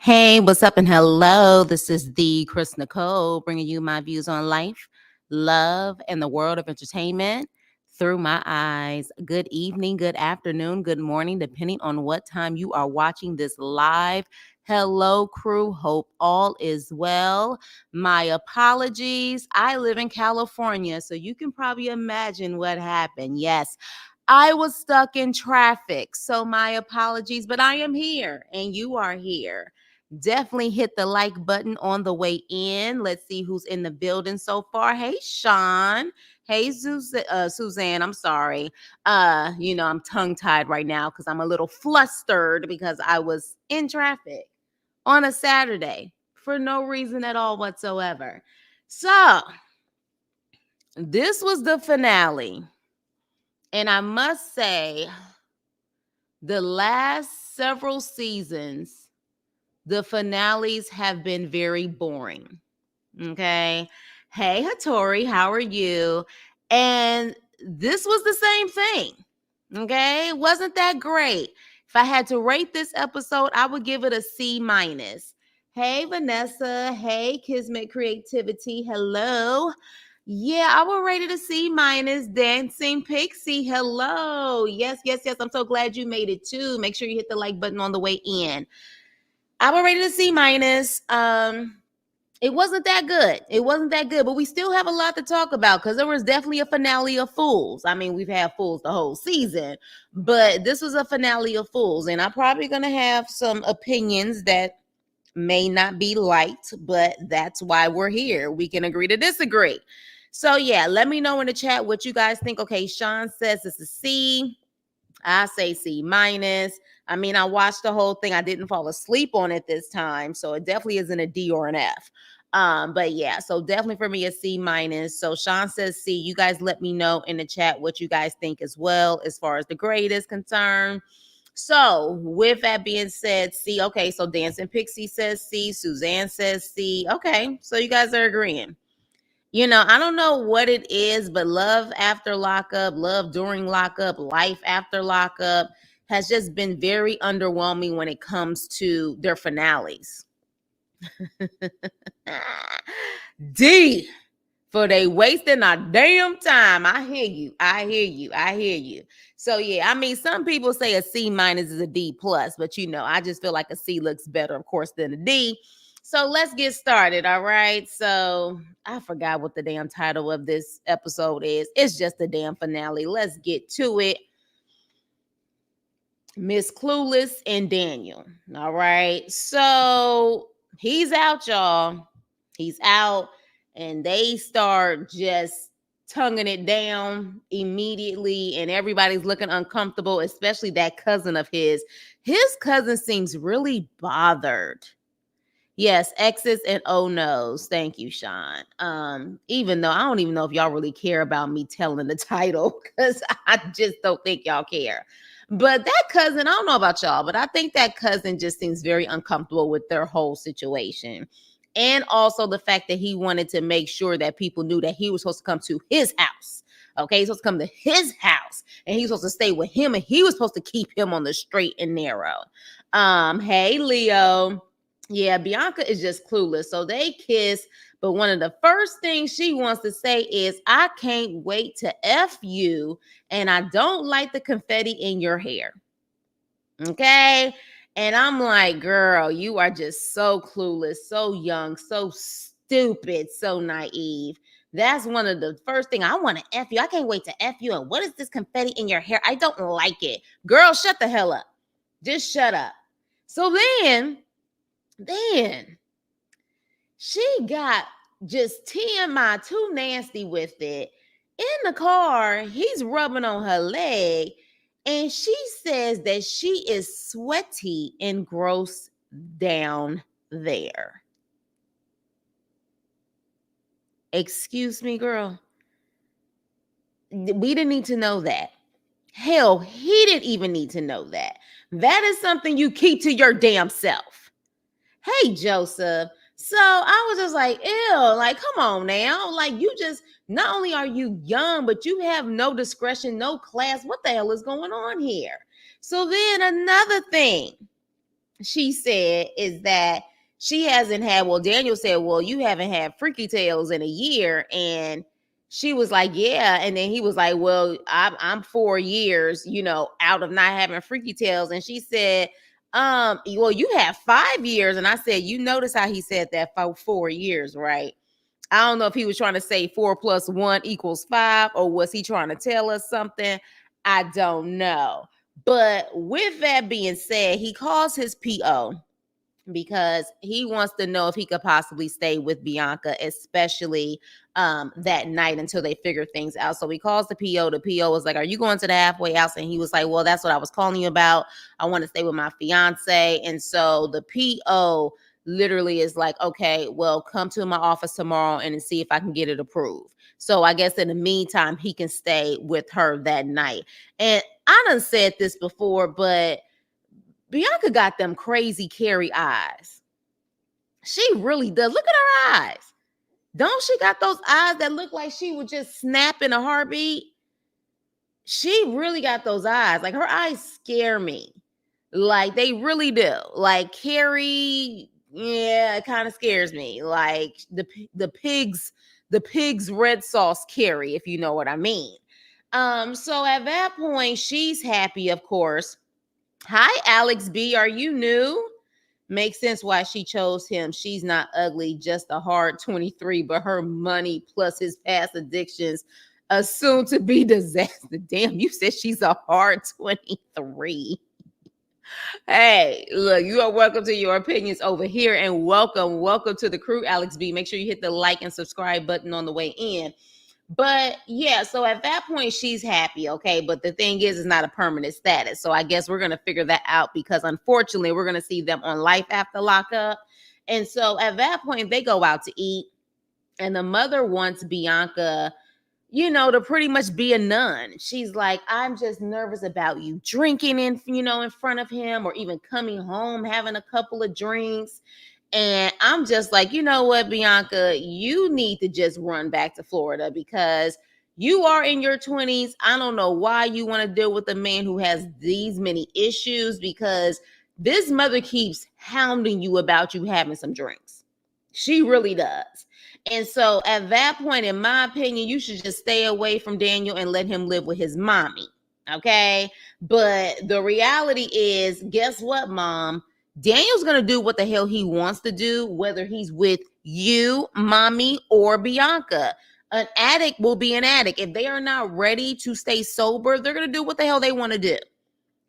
Hey, what's up and hello. This is the Chris Nicole bringing you my views on life, love, and the world of entertainment through my eyes. Good evening, good afternoon, good morning, depending on what time you are watching this live. Hello, crew. Hope all is well. My apologies. I live in California, so you can probably imagine what happened. Yes, I was stuck in traffic, so my apologies, but I am here and you are here. Definitely hit the like button on the way in. Let's see who's in the building so far. Hey, Sean. Hey, Suzanne. I'm sorry. I'm tongue tied right now because I'm a little flustered because I was in traffic on a Saturday for no reason at all whatsoever. So, this was the finale. And I must say, the last several seasons, the finales have been very boring. Okay. Hey, Hattori, how are you? And this was the same thing. Okay. It wasn't that great. If I had to rate this episode, I would give it a C minus. Hey, Vanessa. Hey, Kismet Creativity. Hello. Yeah, I will rate it a C minus. Dancing Pixie. Hello. Yes, yes, yes. I'm so glad you made it too. Make sure you hit the like button on the way in. I will rate it a C minus. It wasn't that good. It wasn't that good, but we still have a lot to talk about because there was definitely a finale of Fools. I mean, we've had Fools the whole season, but this was a finale of Fools, and I'm probably going to have some opinions that may not be liked, but that's why we're here. We can agree to disagree. So, yeah, let me know in the chat what you guys think. Okay, Sean says it's a C. I say C minus. I mean, I watched the whole thing. I didn't fall asleep on it this time, so it definitely isn't a D or an F. But yeah, so definitely for me a C minus. So Sean says C. You guys let me know in the chat what you guys think as well as far as the grade is concerned. So with that being said, C. Okay, so Dancing Pixie says C. Suzanne says C. Okay, so you guys are agreeing. I don't know what it is, but love after lockup, love during lockup, life after lockup has just been very underwhelming when it comes to their finales. D, for they wasting our damn time. I hear you. I hear you. I hear you. So yeah, I mean, some people say a C minus is a D plus, but I just feel like a C looks better, of course, than a D. So let's get started. All right. So I forgot what the damn title of this episode is. It's just the damn finale. Let's get to it. Miss Clueless and Daniel. All right. So he's out, y'all. He's out, and they start just tonguing it down immediately, and everybody's looking uncomfortable, especially that cousin of his. His cousin seems really bothered. Yes, X's and O no's. Thank you, Sean. Even though I don't even know if y'all really care about me telling the title, because I just don't think y'all care. But that cousin, I don't know about y'all, but I think that cousin just seems very uncomfortable with their whole situation. And also the fact that he wanted to make sure that people knew that he was supposed to come to his house. Okay, he's supposed to come to his house and he's supposed to stay with him, and he was supposed to keep him on the straight and narrow. Hey, Leo. Yeah, Bianca is just clueless. So they kiss, but one of the first things she wants to say is, I can't wait to F you, and I don't like the confetti in your hair. Okay. And I'm like, girl, you are just so clueless, so young, so stupid, so naive. That's one of the first thing I want to F you. I can't wait to F you. And what is this confetti in your hair? I don't like it. Girl, shut the hell up. Just shut up. So then she got just TMI too nasty with it. In the car, he's rubbing on her leg, and she says that she is sweaty and gross down there. Excuse me, girl. We didn't need to know that. Hell, he didn't even need to know that. That is something you keep to your damn self. Hey, Joseph. So I was just like, ew, like, come on now. Like, you just, not only are you young, but you have no discretion, no class. What the hell is going on here? So then another thing. she said is that she hasn't had, well, Daniel said, well, you haven't had Freaky Tales in a year. And she was like, yeah. And then he was like, well, I'm 4 years, out of not having Freaky Tales. And she said, well, you have 5 years. And I said, you notice how he said that for 4 years, right? I don't know if he was trying to say 4+1=5, or was he trying to tell us something? I don't know. But with that being said, he calls his PO because he wants to know if he could possibly stay with Bianca, especially that night until they figure things out. So he calls the PO. The PO was like, are you going to the halfway house? And he was like, well, that's what I was calling you about. I want to stay with my fiance. And so the PO literally is like, okay, well, come to my office tomorrow and see if I can get it approved. So I guess in the meantime, he can stay with her that night. And I done said this before, but Bianca got them crazy Carrie eyes. She really does. Look at her eyes. Don't she got those eyes that look like she would just snap in a heartbeat? She really got those eyes. Like, her eyes scare me. Like, they really do. Like, Carrie, yeah, it kind of scares me. Like the pig's red sauce Carrie, if you know what I mean. So at that point, she's happy, of course. Hi, Alex B. Are you new? Makes sense why she chose him. She's not ugly, just a hard 23, but her money plus his past addictions, a soon to be disaster. Damn, you said she's a hard 23. Hey, look, you are welcome to your opinions over here, and welcome to the crew, Alex B. Make sure you hit the like and subscribe button on the way in. But yeah, so at that point, she's happy, okay? But the thing is, it's not a permanent status. So I guess we're going to figure that out, because unfortunately, we're going to see them on Life After Lockup. And so at that point, they go out to eat, and the mother wants Bianca, to pretty much be a nun. She's like, I'm just nervous about you drinking in front of him, or even coming home, having a couple of drinks. And I'm just like, you know what, Bianca, you need to just run back to Florida, because you are in your 20s. I don't know why you want to deal with a man who has these many issues, because this mother keeps hounding you about you having some drinks. She really does. And so at that point, in my opinion, you should just stay away from Daniel and let him live with his mommy. Okay. But the reality is, guess what, Mom? Daniel's going to do what the hell he wants to do, whether he's with you, mommy, or Bianca. An addict will be an addict. If they are not ready to stay sober, they're going to do what the hell they want to do.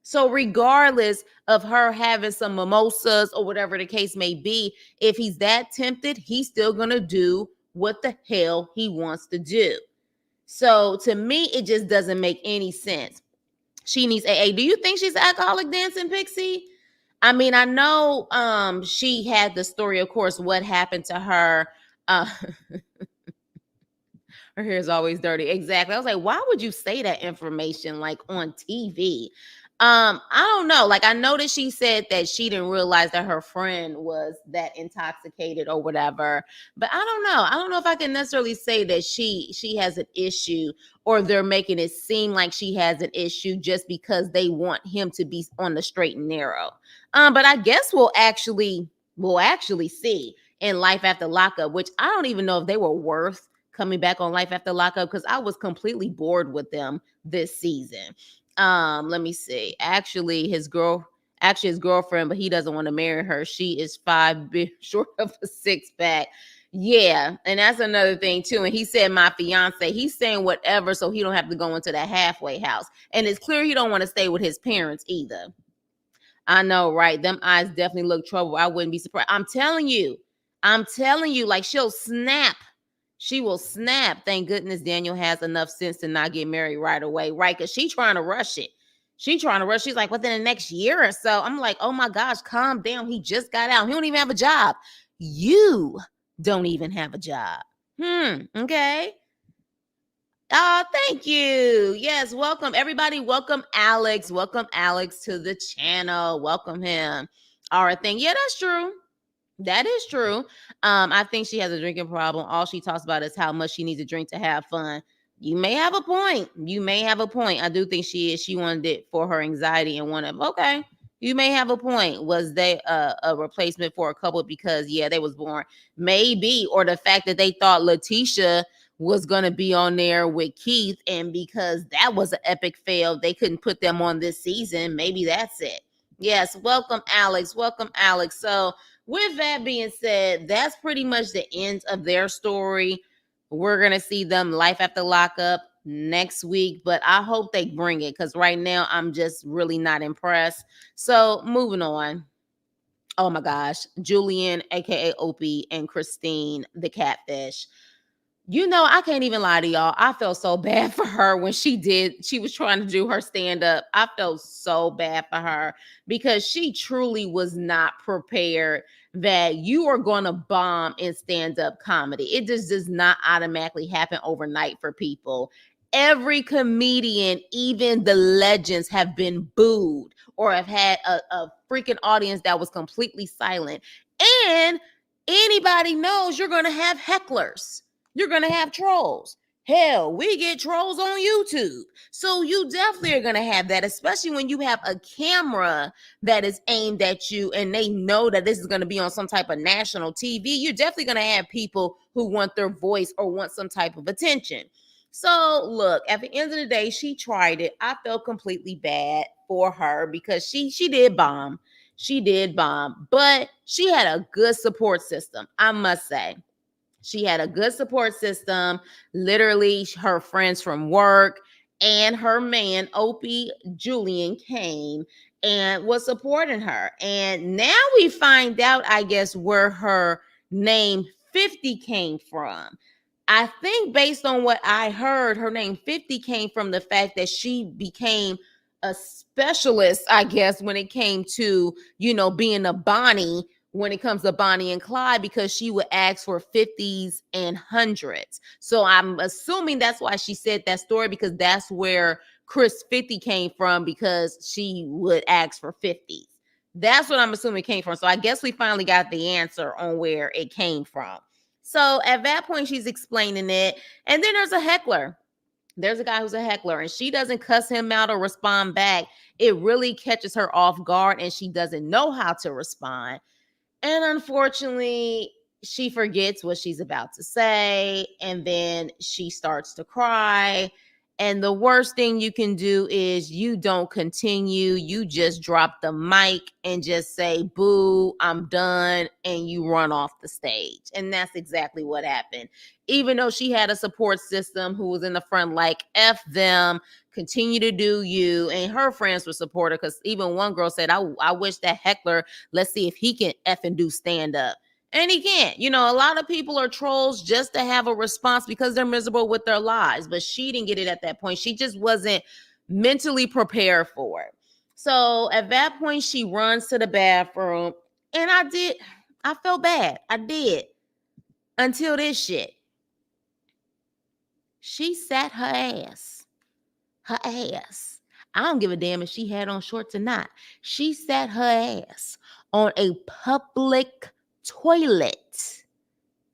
So regardless of her having some mimosas or whatever the case may be, if he's that tempted, he's still going to do what the hell he wants to do. So to me, it just doesn't make any sense. She needs AA. Do you think she's an alcoholic dancing pixie? I mean, I know she had the story, of course, what happened to her. Her hair is always dirty. Exactly. I was like, why would you say that information like on TV? I don't know. Like, I know that she said that she didn't realize that her friend was that intoxicated or whatever. But I don't know. I don't know if I can necessarily say that she has an issue, or they're making it seem like she has an issue just because they want him to be on the straight and narrow. But I guess we'll actually see in Life After Lockup, which I don't even know if they were worth coming back on Life After Lockup, because I was completely bored with them this season. Let me see. Actually, his girlfriend, but he doesn't want to marry her. She is 5 short of a 6-pack. Yeah, and that's another thing too. And he said my fiance. He's saying whatever so he don't have to go into the halfway house. And it's clear he don't want to stay with his parents either. I know, right? Them eyes definitely look trouble. I wouldn't be surprised. I'm telling you, like, she'll snap. She will snap. Thank goodness Daniel has enough sense to not get married right away, right? Because she's trying to rush it. She's like, within the next year or so. I'm like, oh my gosh, calm down. He just got out. He don't even have a job. You don't even have a job. Okay. Oh, thank you. Yes, welcome everybody. Welcome Alex. Welcome Alex to the channel. Welcome him. All right, thing. Yeah, that's true. That is true. I think she has a drinking problem. All she talks about is how much she needs to drink to have fun. You may have a point. I do think she is. She wanted it for her anxiety and wanted, okay, You may have a point. Was they a replacement for a couple because yeah, they was born maybe, or the fact that they thought Letitia was gonna be on there with Keith, and because that was an epic fail, they couldn't put them on this season. Maybe that's it. Yes, welcome Alex. Welcome Alex. So with that being said, that's pretty much the end of their story. We're gonna see them life after lockup next week, but I hope they bring it because right now I'm just really not impressed. So moving on. Oh my gosh, Julian, aka Opie, and Christine, the catfish. You know, I can't even lie to y'all. I felt so bad for her when she was trying to do her stand up. I felt so bad for her because she truly was not prepared that you are going to bomb in stand up comedy. It just does not automatically happen overnight for people. Every comedian, even the legends, have been booed or have had a freaking audience that was completely silent. And anybody knows you're going to have hecklers, you're going to have trolls. Hell, we get trolls on YouTube. So you definitely are going to have that, especially when you have a camera that is aimed at you and they know that this is going to be on some type of national TV. You're definitely going to have people who want their voice or want some type of attention. So look, at the end of the day, she tried it. I felt completely bad for her because she did bomb. She did bomb, but she had a good support system, I must say. She had a good support system. Literally, her friends from work and her man, Opie Julian, came and was supporting her. And now we find out, I guess, where her name 50 came from. I think based on what I heard, her name 50 came from the fact that she became a specialist, I guess, when it came to, being a Bonnie, when it comes to Bonnie and Clyde, because she would ask for 50s and hundreds. So I'm assuming that's why she said that story, because that's where Chris 50 came from, because she would ask for 50s. That's what I'm assuming it came from. So I guess we finally got the answer on where it came from. So at that point, she's explaining it. And then there's a heckler. There's a guy who's a heckler, and she doesn't cuss him out or respond back. It really catches her off guard, and she doesn't know how to respond. And unfortunately, she forgets what she's about to say, and then she starts to cry. And the worst thing you can do is you don't continue. You just drop the mic and just say, boo, I'm done. And you run off the stage. And that's exactly what happened. Even though she had a support system who was in the front like, F them, continue to do you. And her friends were supportive, because even one girl said, I wish that heckler, let's see if he can F and do stand up. And he can't. A lot of people are trolls just to have a response because they're miserable with their lives. But she didn't get it at that point. She just wasn't mentally prepared for it. So at that point, she runs to the bathroom. And I felt bad. I did. Until this shit. She sat her ass. Her ass. I don't give a damn if she had on shorts or not. She sat her ass on a public toilet.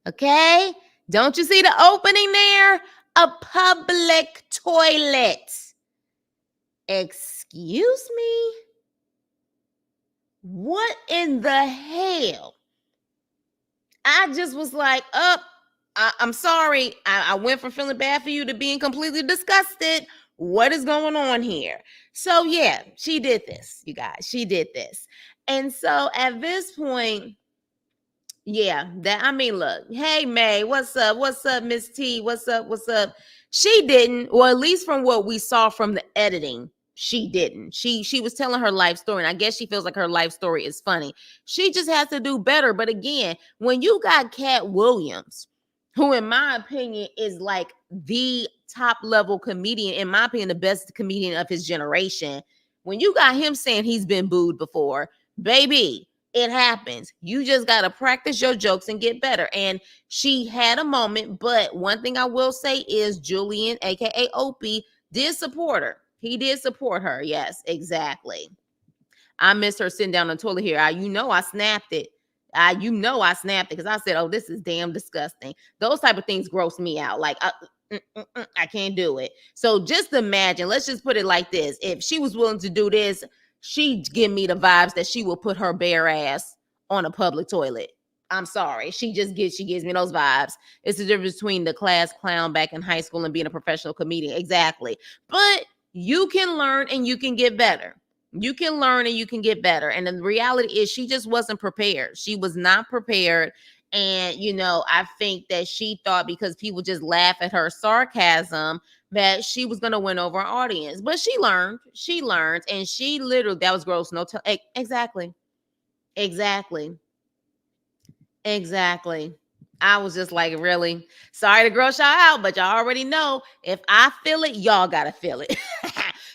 Okay? Don't you see the opening there? A public toilet. Excuse me? What in the hell? I just was like, I'm sorry. I went from feeling bad for you to being completely disgusted. What is going on here? So yeah, she did this, you guys. She did this. And so at this point, yeah, look, hey May, what's up? What's up, Miss T? What's up? What's up? She didn't, or at least from what we saw from the editing, she didn't. She was telling her life story, and I guess she feels like her life story is funny. She just has to do better. But again, when you got Cat Williams, who in my opinion is like the top level comedian, in my opinion, the best comedian of his generation, when you got him saying he's been booed before, baby, it happens. You just got to practice your jokes and get better. And she had a moment, but one thing I will say is Julian, aka Opie, did support her. He did support her. Yes, exactly. I missed her sitting down on the toilet here. I snapped it. I snapped it because I said, oh, this is damn disgusting. Those type of things gross me out. Like, I can't do it. So just imagine, let's just put it like this. If she was willing to do this, She give me the vibes that she will put her bare ass on a public toilet. I'm sorry. She gives me those vibes. It's the difference between the class clown back in high school and being a professional comedian. Exactly. But you can learn and you can get better. You can learn and you can get better. And the reality is she just wasn't prepared. She was not prepared. And, I think that she thought because people just laugh at her sarcasm that she was going to win over an audience. But she learned. And she literally, that was gross. No, exactly. Exactly. Exactly. I was just like, really? Sorry to gross y'all out, but y'all already know if I feel it, y'all gotta feel it.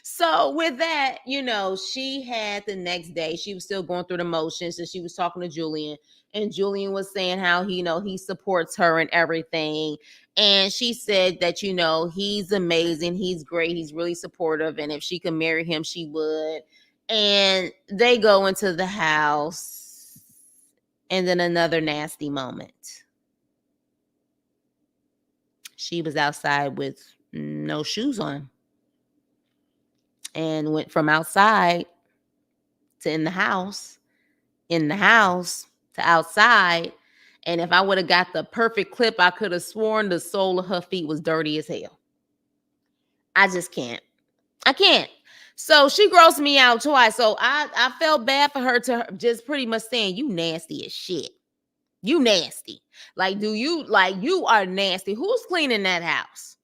So with that, she had the next day, she was still going through the motions, and she was talking to Julian, and Julian was saying how he supports her and everything. And she said that, he's amazing, he's great, he's really supportive, and if she could marry him, she would. And they go into the house, and then another nasty moment. She was outside with no shoes on and went from outside to in the house to outside. And if I would have got the perfect clip, I could have sworn the sole of her feet was dirty as hell. I just can't. I can't. So she grossed me out twice. So I felt bad for her to just pretty much saying, you nasty as shit. You nasty. Like, you are nasty. Who's cleaning that house?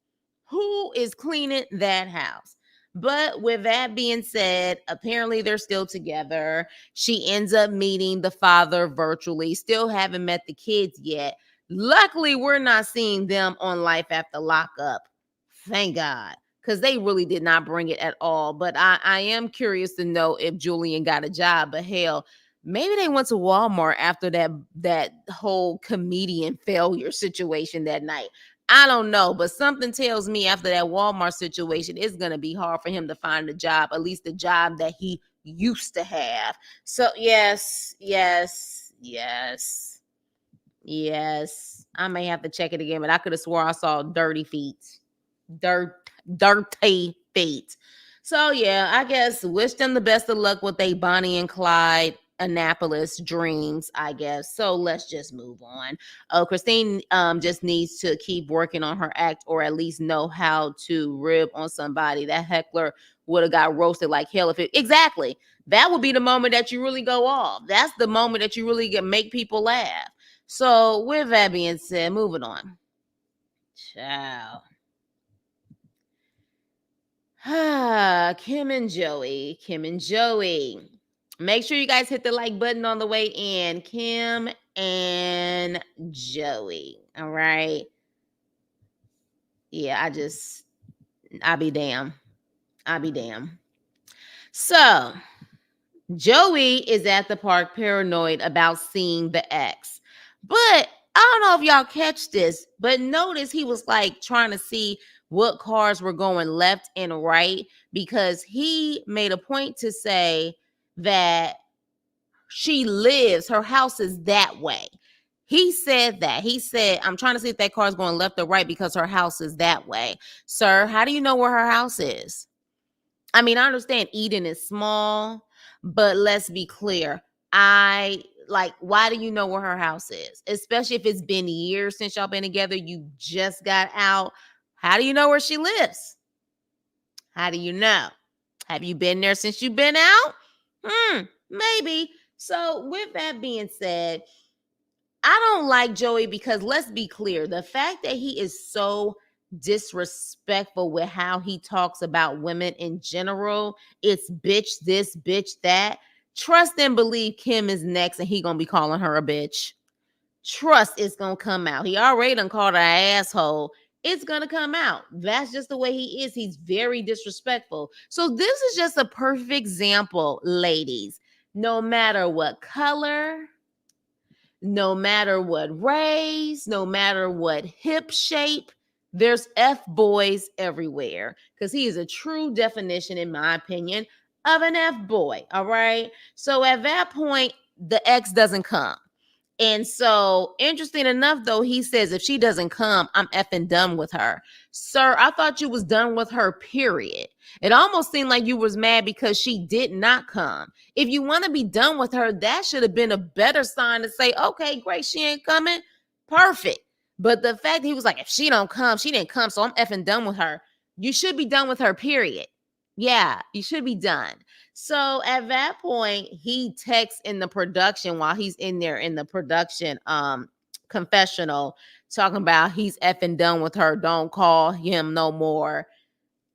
Who is cleaning that house? But with that being said, apparently they're still together. She ends up meeting the father virtually. Still haven't met the kids yet. Luckily, we're not seeing them on Life After Lockup. Thank God. Because they really did not bring it at all. But I am curious to know if Julian got a job. But hell, maybe they went to Walmart after that whole comedian failure situation that night. I don't know, but something tells me after that Walmart situation, it's going to be hard for him to find a job, at least the job that he used to have. So yes. I may have to check it again, but I could have swore I saw dirty feet. Dirty feet. So yeah, I guess wish them the best of luck with a Bonnie and Clyde Annapolis dreams, I guess. So let's just move on. Oh, Christine just needs to keep working on her act, or at least know how to rib on somebody. That heckler would have got roasted like hell exactly. That would be the moment that you really go off. That's the moment that you really make people laugh. So with that being said, moving on. Ciao. Kim and Joey. Make sure you guys hit the like button on the way in. Kim and Joey. All right. Yeah, I'll be damn. So, Joey is at the park paranoid about seeing the ex. But I don't know if y'all catch this, but notice he was like trying to see what cars were going left and right, because he made a point to say that her house is that way. He said that. He said, I'm trying to see if that car is going left or right because her house is that way. Sir, how do you know where her house is? I mean, I understand Eden is small, but let's be clear. Why do you know where her house is? Especially if it's been years since y'all been together. You just got out. How do you know where she lives? How do you know? Have you been there since you've been out? Maybe. So with that being said, I don't like Joey because let's be clear. The fact that he is so disrespectful with how he talks about women in general, it's bitch this, bitch that. Trust and believe Kim is next and he gonna be calling her a bitch. Trust it's gonna come out. He already done called her an asshole. It's gonna come out. That's just the way he is. He's very disrespectful. So this is just a perfect example, ladies. No matter what color, no matter what race, no matter what hip shape, there's F boys everywhere, because he is a true definition, in my opinion, of an F boy. All right. So at that point, the X doesn't come. And so, interesting enough, though, he says if she doesn't come, I'm effing done with her. Sir, I thought you was done with her, period. It almost seemed like you was mad because she did not come. If you want to be done with her, that should have been a better sign to say, okay, great, she ain't coming. Perfect. But the fact he was like, if she don't come, she didn't come, so I'm effing done with her. You should be done with her, period. Yeah, you should be done. So at that point, he texts in the production while he's in there in the production confessional, talking about he's effing done with her. Don't call him no more.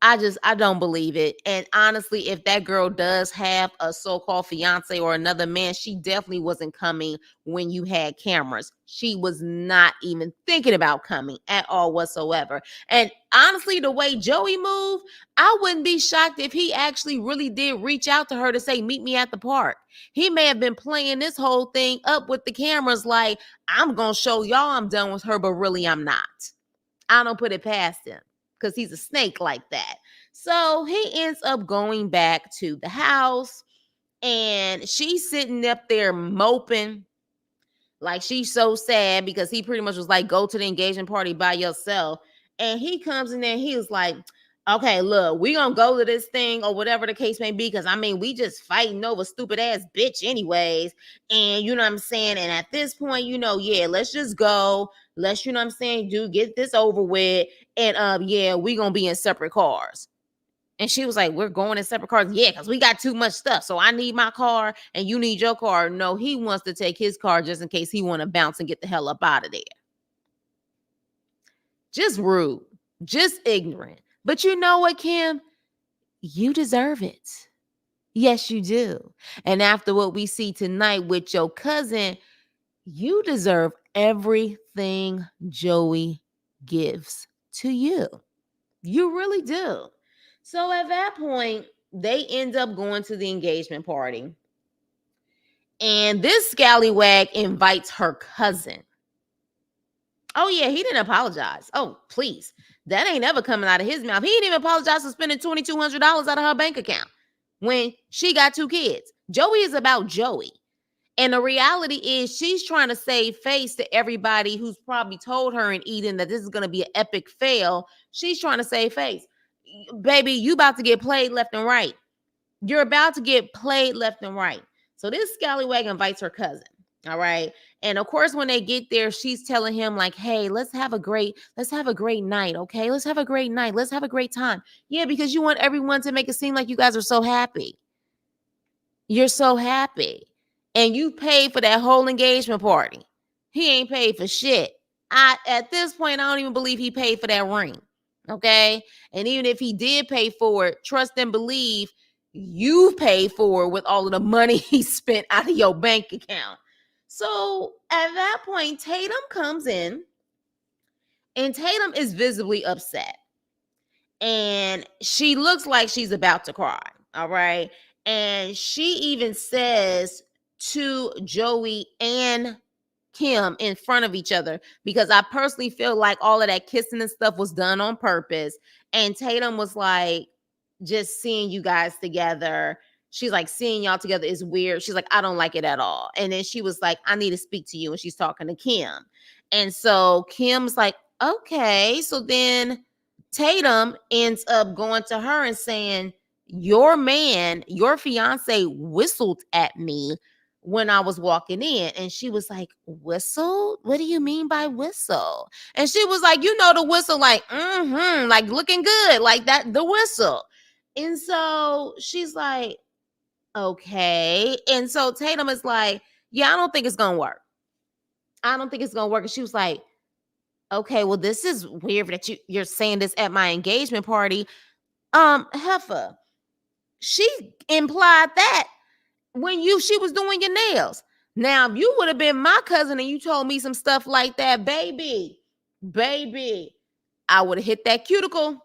I don't believe it. And honestly, if that girl does have a so-called fiance or another man, she definitely wasn't coming when you had cameras. She was not even thinking about coming at all whatsoever. And honestly, the way Joey moved, I wouldn't be shocked if he actually really did reach out to her to say, meet me at the park. He may have been playing this whole thing up with the cameras like, I'm going to show y'all I'm done with her, but really I'm not. I don't put it past him, because he's a snake like that. So he ends up going back to the house, and she's sitting up there moping like she's so sad because he pretty much was like, go to the engagement party by yourself. And he comes in there and he was like, okay, look, we gonna go to this thing or whatever the case may be, because I mean, we just fighting over stupid ass bitch anyways. And you know what I'm saying? And at this point, yeah, let's just go. Let's, you know what I'm saying, do get this over with. And yeah, we gonna be in separate cars. And she was like, we're going in separate cars. Yeah, because we got too much stuff. So I need my car and you need your car. No, he wants to take his car just in case he want to bounce and get the hell up out of there. Just rude. Just ignorant. But you know what, Kim? You deserve it. Yes, you do. And after what we see tonight with your cousin, you deserve everything Joey gives to you. You really do. So at that point, they end up going to the engagement party. And this scallywag invites her cousin. Oh, yeah, he didn't apologize. Oh, please. That ain't ever coming out of his mouth. He didn't even apologize for spending $2,200 out of her bank account when she got 2 kids. Joey is about Joey. And the reality is she's trying to save face to everybody who's probably told her in Eden that this is going to be an epic fail. She's trying to save face. Baby, you about to get played left and right. You're about to get played left and right. So this scallywag invites her cousin. All right. And of course, when they get there, she's telling him like, hey, let's have a great night. Okay. Let's have a great night. Let's have a great time. Yeah. Because you want everyone to make it seem like you guys are so happy. You're so happy. And you paid for that whole engagement party. He ain't paid for shit. At this point, I don't even believe he paid for that ring. Okay. And even if he did pay for it, trust and believe you paid for it with all of the money he spent out of your bank account. So at that point, Tatum comes in, and Tatum is visibly upset. And she looks like she's about to cry. All right. And she even says to Joey and Kim in front of each other, because I personally feel like all of that kissing and stuff was done on purpose. And Tatum was like, just seeing you guys together. She's like, seeing y'all together is weird. She's like, I don't like it at all. And then she was like, I need to speak to you. And she's talking to Kim. And so Kim's like, okay. So then Tatum ends up going to her and saying, your man, your fiance whistled at me when I was walking in. And she was like, whistle? What do you mean by whistle? And she was like, the whistle, like, like looking good, like that, the whistle. And so she's like, okay. And so Tatum is like, yeah, I don't think it's going to work. I don't think it's going to work. And she was like, okay, well, this is weird that you're saying this at my engagement party. Heifer, she implied that when she was doing your nails. Now, if you would have been my cousin and you told me some stuff like that, baby, I would have hit that cuticle.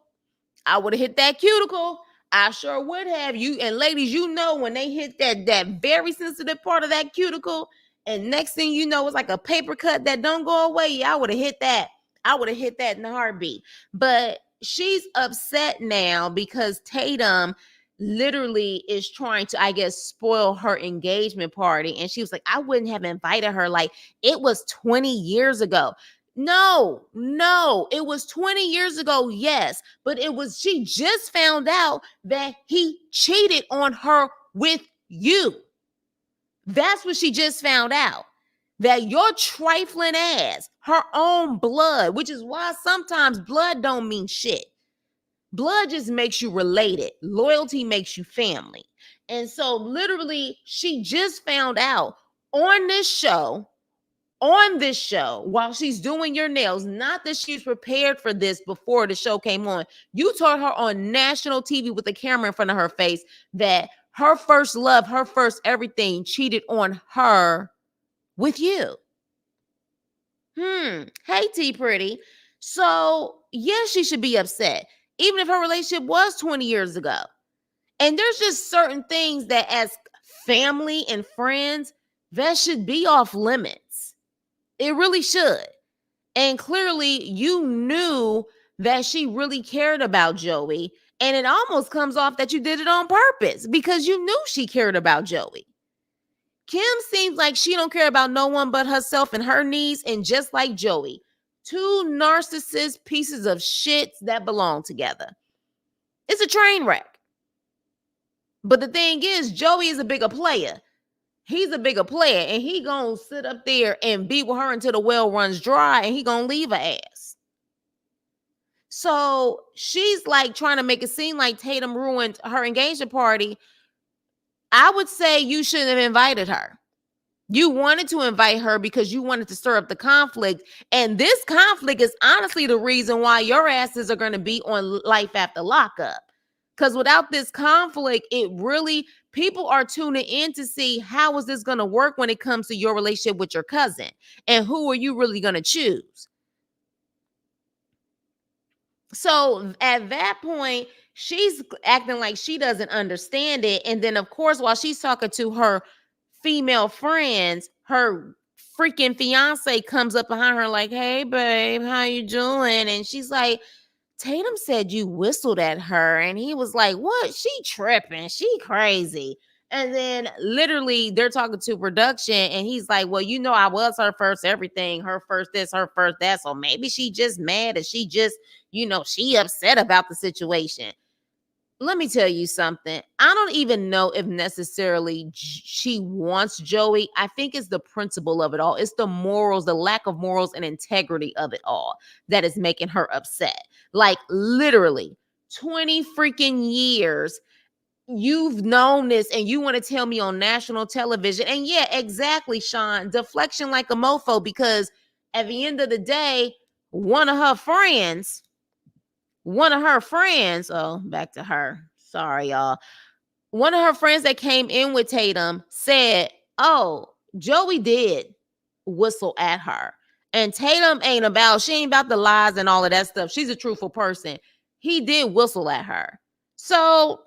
I sure would have. You and ladies, when they hit that very sensitive part of that cuticle, and next thing you know, it's like a paper cut that don't go away. Yeah, I would have hit that. In a heartbeat. But she's upset now because Tatum literally is trying to, I guess, spoil her engagement party. And she was like, I wouldn't have invited her. Like, it was 20 years ago. No, it was 20 years ago, yes. But she just found out that he cheated on her with you. That's what she just found out. That your trifling ass, her own blood, which is why sometimes blood don't mean shit. Blood just makes you related. Loyalty makes you family. And so literally, she just found out on this show, while she's doing your nails, not that she's prepared for this before the show came on. You told her on national TV with the camera in front of her face that her first love, her first everything cheated on her with you. Hey, T Pretty. So, yes, she should be upset, even if her relationship was 20 years ago. And there's just certain things that as family and friends, that should be off limits. It really should. And clearly you knew that she really cared about Joey. And it almost comes off that you did it on purpose because you knew she cared about Joey. Kim seems like she don't care about no one but herself and her needs. And just like Joey, two narcissist pieces of shit that belong together. It's a train wreck. But the thing is, Joey is a bigger player. He's a bigger player, and he gonna sit up there and be with her until the well runs dry, and he gonna leave her ass. So she's like trying to make it seem like Tatum ruined her engagement party. I would say you shouldn't have invited her. You wanted to invite her because you wanted to stir up the conflict. And this conflict is honestly the reason why your asses are going to be on Life After Lockup. Because without this conflict, people are tuning in to see how is this going to work when it comes to your relationship with your cousin. And who are you really going to choose? So at that point, she's acting like she doesn't understand it. And then, of course, while she's talking to her female friends, her freaking fiance comes up behind her like, hey, babe, how you doing? And she's like, Tatum said you whistled at her. And he was like, what? She tripping. She crazy. And then literally they're talking to production and he's like, well, I was her first everything, her first this, her first that. So maybe she just mad and she just, she upset about the situation. Let me tell you something. I don't even know if necessarily she wants Joey. I think it's the principle of it all. It's the morals, the lack of morals and integrity of it all that is making her upset. Like literally 20 freaking years. You've known this and you want to tell me on national television. And yeah, exactly, Sean. Deflection like a mofo, because at the end of the day, one of her friends, back to her. Sorry, y'all. One of her friends that came in with Tatum said, oh, Joey did whistle at her. And Tatum she ain't about the lies and all of that stuff. She's a truthful person. He did whistle at her. So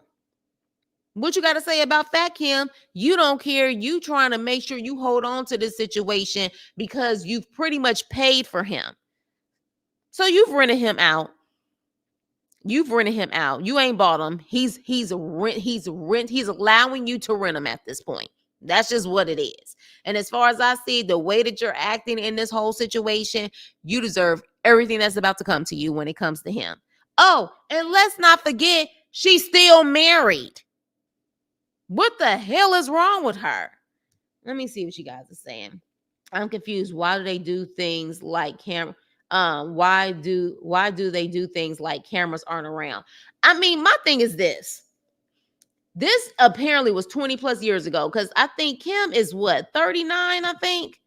what you got to say about that, Kim? You don't care. You trying to make sure you hold on to this situation because you've pretty much paid for him. So you've rented him out. You ain't bought him. He's allowing you to rent him at this point. That's just what it is. And as far as I see, the way that you're acting in this whole situation, you deserve everything that's about to come to you when it comes to him. Oh, and let's not forget, she's still married. What the hell is wrong with her? Let me see what you guys are saying. I'm confused. Why do they do things like why do they do things like cameras aren't around? I mean, my thing is this. This apparently was 20 plus years ago, because I think Kim is 39, I think.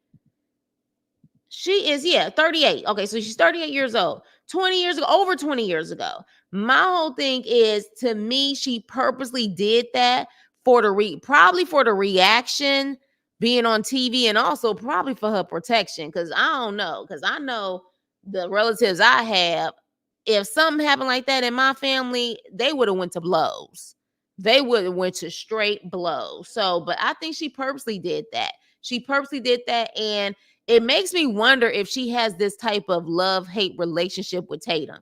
She is, 38. Okay, so she's 38 years old. 20 years ago, over 20 years ago. My whole thing is, to me, she purposely did that probably for the reaction, being on TV, and also probably for her protection. Because I don't know. Because I know the relatives I have, if something happened like that in my family, they would have went to blows. They would have went to straight blows. So, but I think she purposely did that. And it makes me wonder if she has this type of love-hate relationship with Tatum.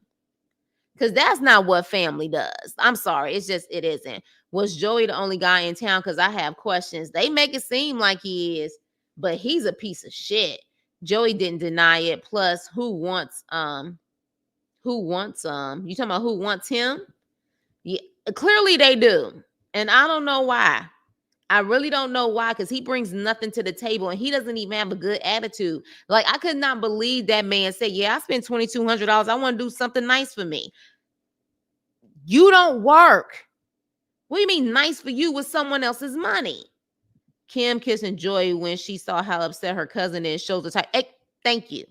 Because that's not what family does. I'm sorry. It isn't. Was Joey the only guy in town? Because I have questions. They make it seem like he is, but he's a piece of shit. Joey didn't deny it. Plus, you talking about who wants him? Yeah, clearly they do. And I don't know why. I really don't know why, because he brings nothing to the table and he doesn't even have a good attitude. Like, I could not believe that man said, yeah, I spent $2,200. I want to do something nice for me. You don't work. What do you mean nice for you with someone else's money? Kim kissing Joy when she saw how upset her cousin is shows the type. Hey, thank you.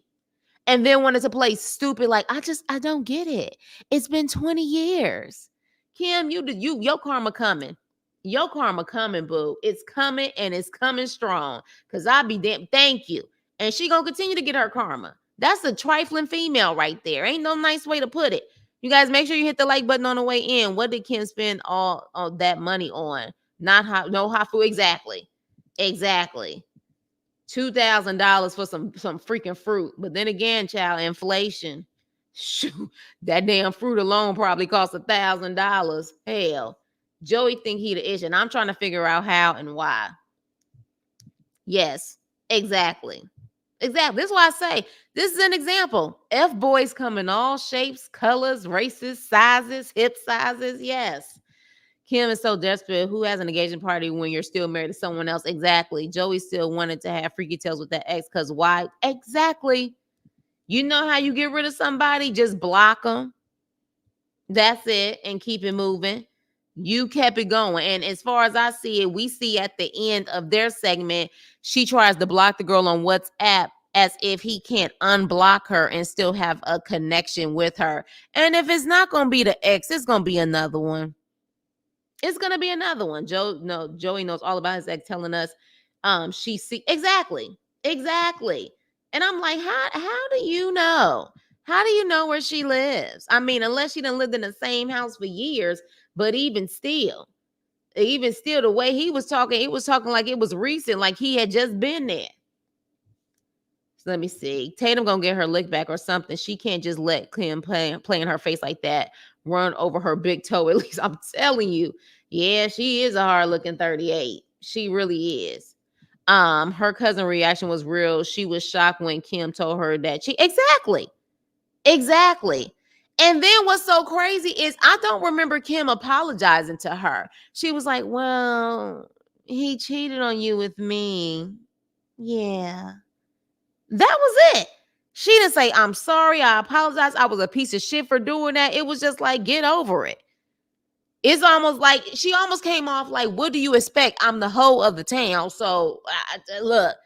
And then wanted to play stupid, like, I don't get it. It's been 20 years. Kim, your karma coming. Your karma coming, boo. It's coming and it's coming strong. Cause I be damn. Thank you. And she gonna continue to get her karma. That's a trifling female right there. Ain't no nice way to put it. You guys make sure you hit the like button on the way in. What did Kim spend all that money on? Not hot, no hot food. Exactly. $2,000 for some freaking fruit. But then again, child, inflation. Shoot, that damn fruit alone probably cost $1,000. Hell, Joey think he the ish, and I'm trying to figure out how and why. Yes, exactly. This is why I say this is an example. F boys come in all shapes, colors, races, sizes, hip sizes. Yes. Kim is so desperate. Who has an engagement party when you're still married to someone else? Exactly. Joey still wanted to have freaky tales with that ex because why? Exactly. You know how you get rid of somebody? Just block them. That's it. And keep it moving. You kept it going. And as far as I see it, we see at the end of their segment, she tries to block the girl on WhatsApp as if he can't unblock her and still have a connection with her. And if it's not going to be the ex, it's going to be another one. It's gonna be another one. Joey knows all about his ex, telling us she see exactly. And I'm like, how do you know? How do you know where she lives? I mean, unless she done lived in the same house for years, but even still, the way he was talking like it was recent, like he had just been there. So let me see. Tatum gonna get her lick back or something. She can't just let Kim play in her face like that, run over her big toe. At least I'm telling you. Yeah, she is a hard looking 38. She really is. Her cousin reaction was real. She was shocked when Kim told her that exactly. And then what's so crazy is I don't remember Kim apologizing to her. She was like, well, he cheated on you with me. Yeah. That was it. She didn't say, I'm sorry, I apologize. I was a piece of shit for doing that. It was just like, get over it. It's almost like she almost came off like, what do you expect? I'm the hoe of the town. So look,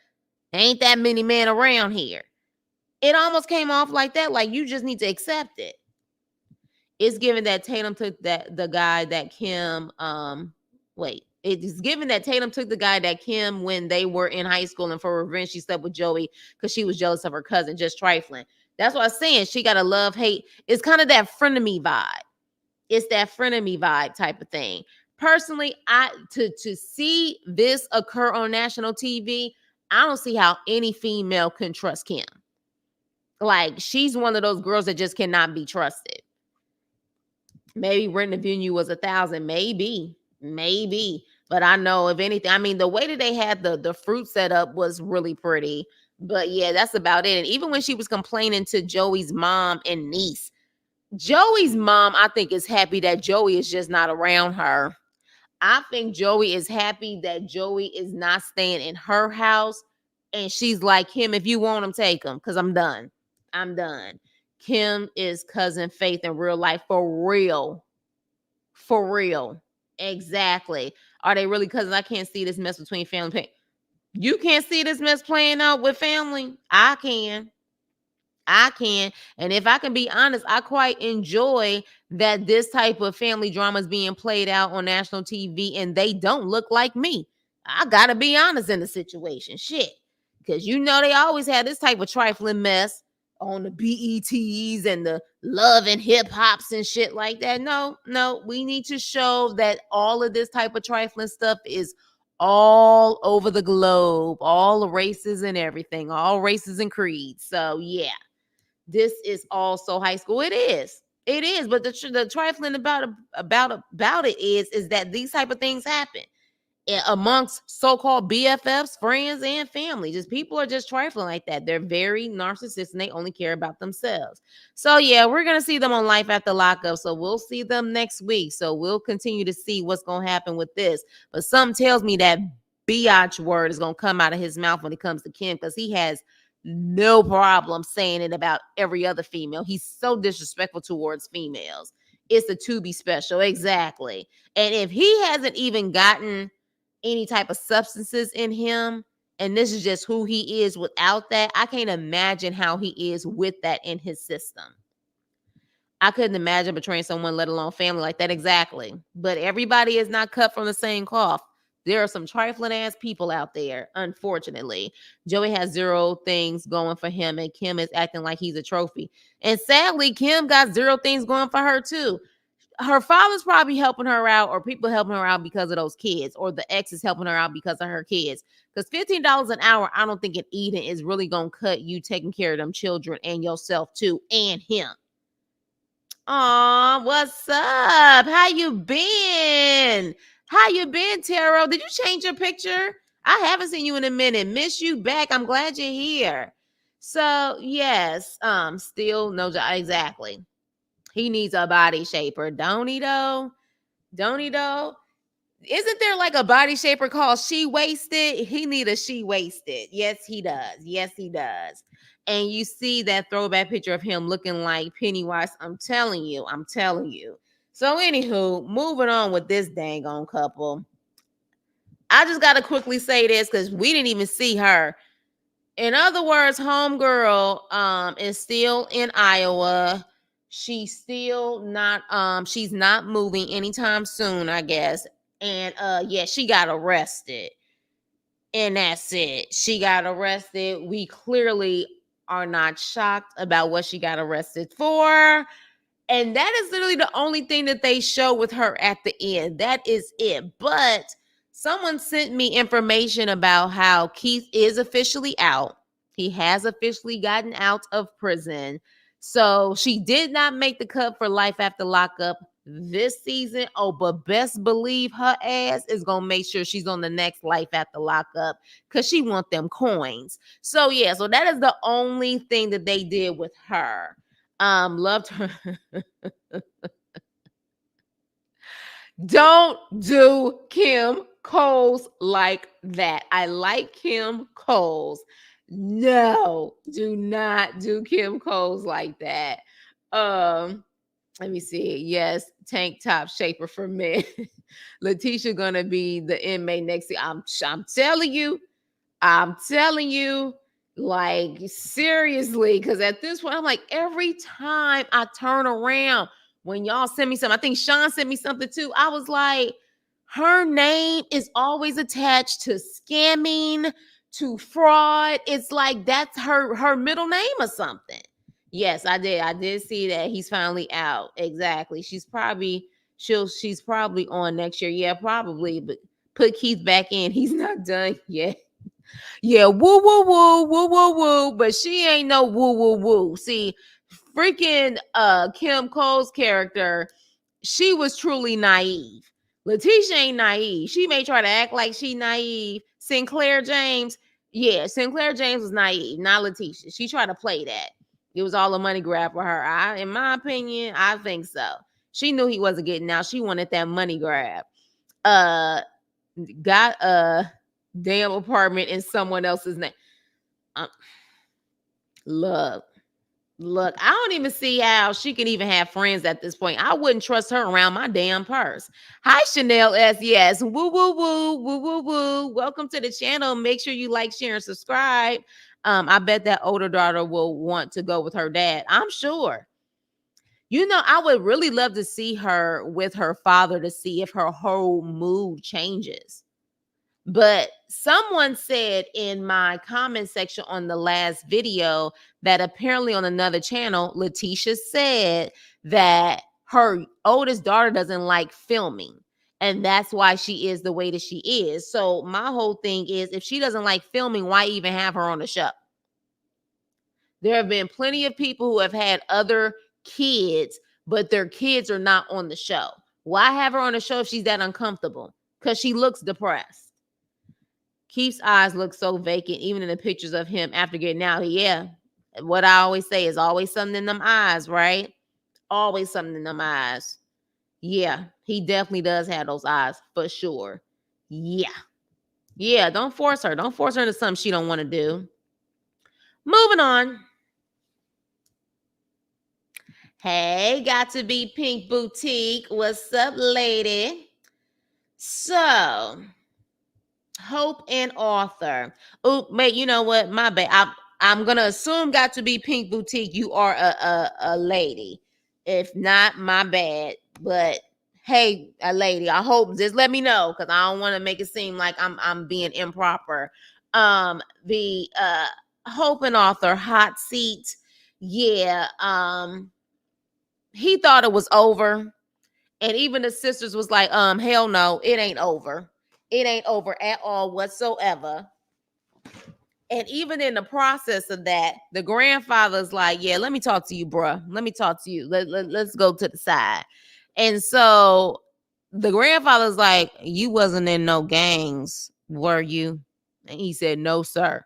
ain't that many men around here. It almost came off like that. Like you just need to accept it. It's given that Tatum took the guy that Kim, it's given that Tatum took the guy that Kim when they were in high school, and for revenge, she slept with Joey because she was jealous of her cousin, just trifling. That's what I'm saying. She got a love-hate. It's kind of that frenemy vibe. It's that frenemy vibe type of thing. Personally, to see this occur on national TV, I don't see how any female can trust Kim. Like, she's one of those girls that just cannot be trusted. Maybe rent the venue was $1,000. Maybe. But I know if anything, I mean, the way that they had the fruit set up was really pretty. But yeah, that's about it. And even when she was complaining to Joey's mom and niece, Joey's mom, I think, is happy that Joey is just not around her. I think Joey is happy that Joey is not staying in her house. And she's like, Kim, if you want him, take him, because I'm done. Kim is cousin Faith in real life, for real. Exactly. Are they really cousins? I can't see this mess between family. You can't see this mess playing out with family? I can. And if I can be honest, I quite enjoy that this type of family drama is being played out on national TV and they don't look like me. I gotta be honest in the situation. Shit. Because they always had this type of trifling mess on the BETs and the love and hip hops and shit like that. No, we need to show that all of this type of trifling stuff is all over the globe, all races and everything, all races and creeds. So yeah, this is also high school. It is. It is, but the trifling about it is that these type of things happen amongst so-called BFFs, friends, and family. Just people are just trifling like that. They're very narcissistic and they only care about themselves. So yeah, we're gonna see them on Life After Lockup. So we'll see them next week. So we'll continue to see what's gonna happen with this. But something tells me that biatch word is gonna come out of his mouth when it comes to Kim, because he has no problem saying it about every other female. He's so disrespectful towards females. It's a to be special, exactly. And if he hasn't even gotten any type of substances in him, and this is just who he is without that, I can't imagine how he is with that in his system. I couldn't imagine betraying someone, let alone family like that. Exactly. But everybody is not cut from the same cloth. There are some trifling ass people out there, unfortunately. Joey has zero things going for him, and Kim is acting like he's a trophy. And sadly, Kim got zero things going for her, too. Her father's probably helping her out, or people helping her out because of those kids, or the ex is helping her out because of her kids. Because $15 an hour, I don't think in Eden is really gonna cut you taking care of them children and yourself too, and him. Aw, what's up? How you been? How you been, Taro? Did you change your picture? I haven't seen you in a minute. Miss you back. I'm glad you're here. So yes, still no job. Exactly. He needs a body shaper, don't he though? Don't he though? Isn't there like a body shaper called She Wasted? He need a She Wasted. Yes, he does. Yes, he does. And you see that throwback picture of him looking like Pennywise. I'm telling you. I'm telling you. So, anywho, moving on with this dang on couple. I just gotta quickly say this because we didn't even see her. In other words, homegirl is still in Iowa. She's still not she's not moving anytime soon, I guess. And yeah, she got arrested. And that's it. She got arrested. We clearly are not shocked about what she got arrested for. And that is literally the only thing that they show with her at the end. That is it. But someone sent me information about how Keith is officially out. He has officially gotten out of prison. So she did not make the cut for Life After Lockup this season. Oh, but best believe her ass is going to make sure she's on the next Life After Lockup because she want them coins. So yeah, so that is the only thing that they did with her. Loved her. Don't do Kim Coles like that. I like Kim Coles. No, do not do Kim Coles like that. Let me see. Yes, tank top shaper for men. Letitia gonna be the inmate next year. I'm telling you. I'm telling you, like, seriously, because at this point, I'm like, every time I turn around, when y'all send me something, I think Sean sent me something too. I was like, her name is always attached to scamming, to fraud. It's like that's her middle name or something. Yes, I did. I did see that he's finally out. Exactly. She's probably on next year. Yeah, probably. But put Keith back in. He's not done yet. Yeah, woo woo woo woo woo woo, but she ain't no woo woo woo. See, freaking Kim Cole's character, she was truly naive. Letitia ain't naive. She may try to act like she naive. Sinclair James, yeah, Sinclair James was naive, not Letitia. She tried to play that. It was all a money grab for her. In my opinion, I think so. She knew he wasn't getting out. She wanted that money grab. Got a damn apartment in someone else's name. Look, I don't even see how she can even have friends at this point. I wouldn't trust her around my damn purse. Hi, Chanel S. Yes. Woo, woo, woo, woo, woo, woo. Welcome to the channel. Make sure you like, share, and subscribe. I bet that older daughter will want to go with her dad. I'm sure. You know, I would really love to see her with her father to see if her whole mood changes. But someone said in my comment section on the last video that apparently on another channel, Letitia said that her oldest daughter doesn't like filming. And that's why she is the way that she is. So my whole thing is, if she doesn't like filming, why even have her on the show? There have been plenty of people who have had other kids but their kids are not on the show. Why have her on the show if she's that uncomfortable? Because she looks depressed. Keith's eyes look so vacant, even in the pictures of him after getting out. Yeah, what I always say is always something in them eyes, right? Always something in them eyes. Yeah, he definitely does have those eyes for sure. Yeah. Yeah, don't force her. Don't force her into something she don't want to do. Moving on. Hey, got to be Pink Boutique. What's up, lady? So, Hope and Arthur. Oh, mate, you know what? My bad. I'm gonna assume got to be Pink Boutique. You are a lady. If not, my bad. But hey, a lady. I hope just let me know because I don't want to make it seem like I'm being improper. The Hope and Arthur hot seat. Yeah. He thought it was over. And even the sisters was like, hell no, it ain't over. It ain't over at all whatsoever. And even in the process of that, the grandfather's like, yeah, let me talk to you, bruh. Let me talk to you. Let's go to the side. And so the grandfather's like, you wasn't in no gangs, were you? And he said, no, sir.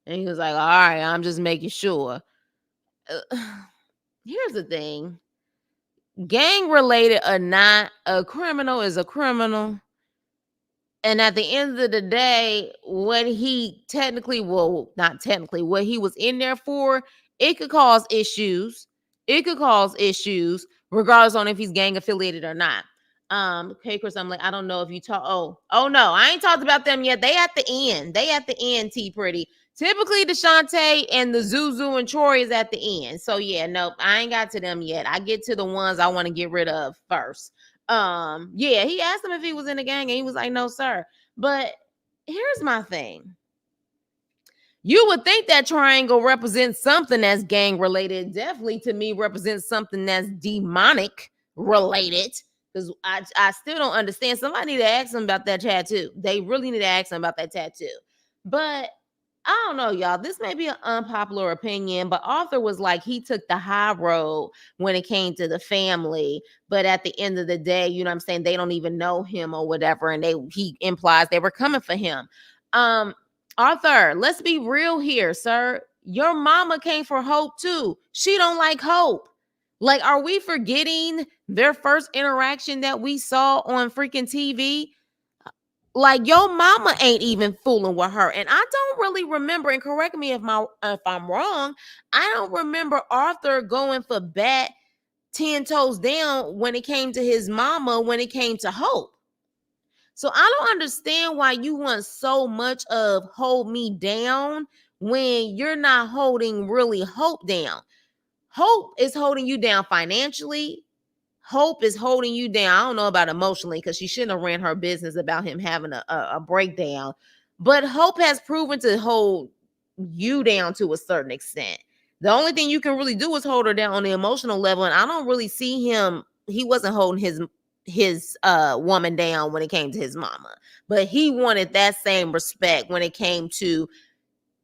And he was like, all right, I'm just making sure. Here's the thing. Gang related or not, a criminal is a criminal. And at the end of the day, what he technically, well, not technically, what he was in there for, it could cause issues. It could cause issues, regardless on if he's gang affiliated or not. Okay, Chris, I'm like, I don't know if you talk. Oh no, I ain't talked about them yet. They at the end. They at the end, T Pretty. Typically, the Shonta and the Zuri and Troy is at the end. So yeah, nope, I ain't got to them yet. I get to the ones I want to get rid of first. Yeah, he asked him if he was in the gang, and he was like, no, sir. But here's my thing. You would think that triangle represents something that's gang related. Definitely to me represents something that's demonic related. Because I still don't understand. Somebody need to ask him about that tattoo. They really need to ask him about that tattoo. But I don't know, y'all. This may be an unpopular opinion, but Arthur was like he took the high road when it came to the family. But at the end of the day, you know what I'm saying? They don't even know him or whatever. And he implies they were coming for him. Arthur, let's be real here, sir. Your mama came for Hope too. She don't like Hope. Like, are we forgetting their first interaction that we saw on freaking TV? Like, your mama ain't even fooling with her. And I don't really remember, and correct me if I'm wrong, I don't remember Arthur going for bat 10 toes down when it came to his mama, when it came to Hope. So I don't understand why you want so much of hold me down when you're not holding really Hope down. Hope is holding you down financially. Hope is holding you down. I don't know about emotionally because she shouldn't have ran her business about him having a breakdown. But Hope has proven to hold you down to a certain extent. The only thing you can really do is hold her down on the emotional level. And I don't really see him. He wasn't holding his woman down when it came to his mama. But he wanted that same respect when it came to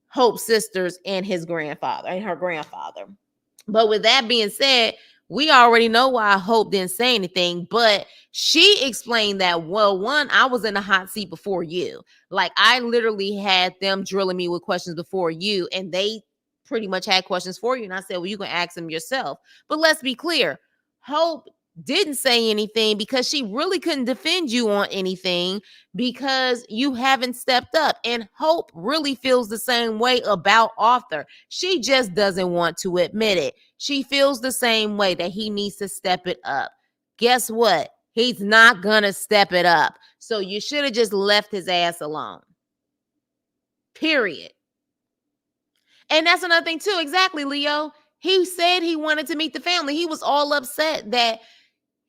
Hope's sisters and his grandfather and her grandfather. But with that being said, we already know why Hope didn't say anything, but she explained that, well, one, I was in the hot seat before you. Like, I literally had them drilling me with questions before you, and they pretty much had questions for you. And I said, well, you can ask them yourself. But let's be clear. Hope didn't say anything because she really couldn't defend you on anything because you haven't stepped up. And Hope really feels the same way about Arthur. She just doesn't want to admit it. She feels the same way that he needs to step it up. Guess what? He's not gonna step it up. So you should have just left his ass alone. Period. And that's another thing too. Exactly, Leo. He said he wanted to meet the family. He was all upset that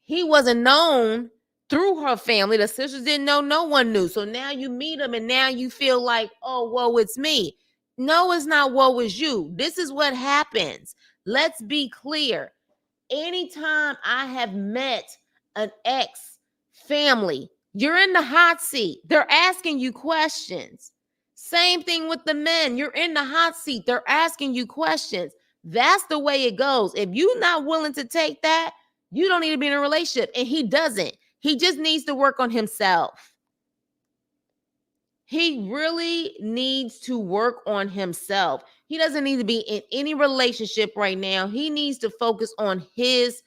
he wasn't known through her family. The sisters didn't know. No one knew. So now you meet him and now you feel like, oh, woe, it's me. No, it's not woe, it's you. This is what happens. Let's be clear. Anytime I have met an ex family, you're in the hot seat. They're asking you questions. Same thing with the men. You're in the hot seat. They're asking you questions. That's the way it goes. If you're not willing to take that, You don't need to be in a relationship. And he doesn't. He just needs to work on himself. He really needs to work on himself. He doesn't need to be in any relationship right now. He needs to focus on his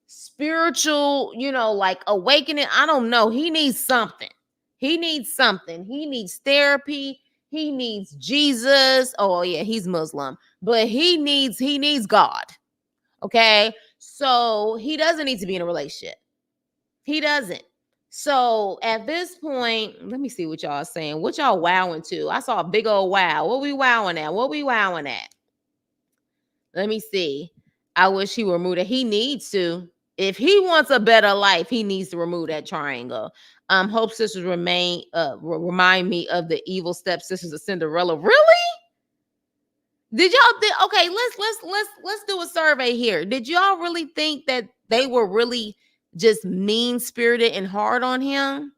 spiritual, like awakening. I don't know. He needs something. He needs something. He needs therapy. He needs Jesus. Oh yeah, he's Muslim, but he needs God. Okay? So he doesn't need to be in a relationship. He doesn't. So at this point, let me see what y'all are saying. What y'all wowing to? I saw a big old wow. What we wowing at? What we wowing at? Let me see. I wish he removed it. He needs to. If he wants a better life, he needs to remove that triangle. Hope sisters remind me of the evil stepsisters of Cinderella. Really? Did y'all think? Okay, let's do a survey here. Did y'all really think that they were really just mean spirited and hard on him?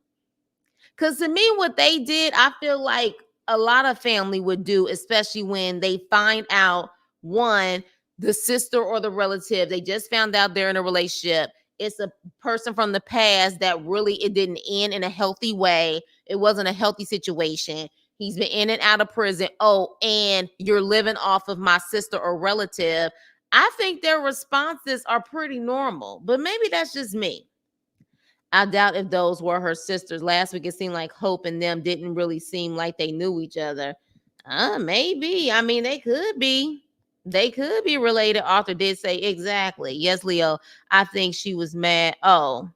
Because to me, what they did, I feel like a lot of family would do, especially when they find out, one, the sister or the relative, they just found out they're in a relationship. It's a person from the past that really, it didn't end in a healthy way. It wasn't a healthy situation. He's been in and out of prison. Oh, and you're living off of my sister or relative. I think their responses are pretty normal, but maybe that's just me. I doubt if those were her sisters. Last week, it seemed like Hope and them didn't really seem like they knew each other. Maybe. I mean, they could be. They could be related. Arthur did say exactly. Yes, Leo. I think she was mad. Oh,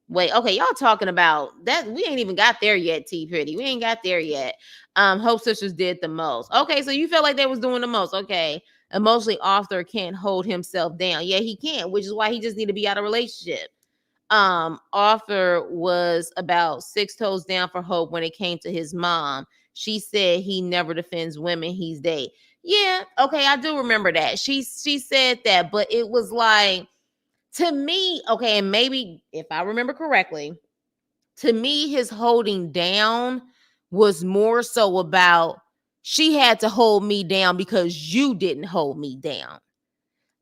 wait. Okay, y'all talking about that? We ain't even got there yet, T Pretty. We ain't got there yet. Hope sisters did the most. Okay, so you felt like they was doing the most. Okay. Emotionally, Arthur can't hold himself down. Yeah, he can't, which is why he just need to be out of relationship. Arthur was about 6 toes down for Hope when it came to his mom. She said he never defends women he's dated. Yeah, okay, I do remember that. She said that, but it was like, to me, okay, and maybe if I remember correctly, to me, his holding down was more so about, she had to hold me down because you didn't hold me down.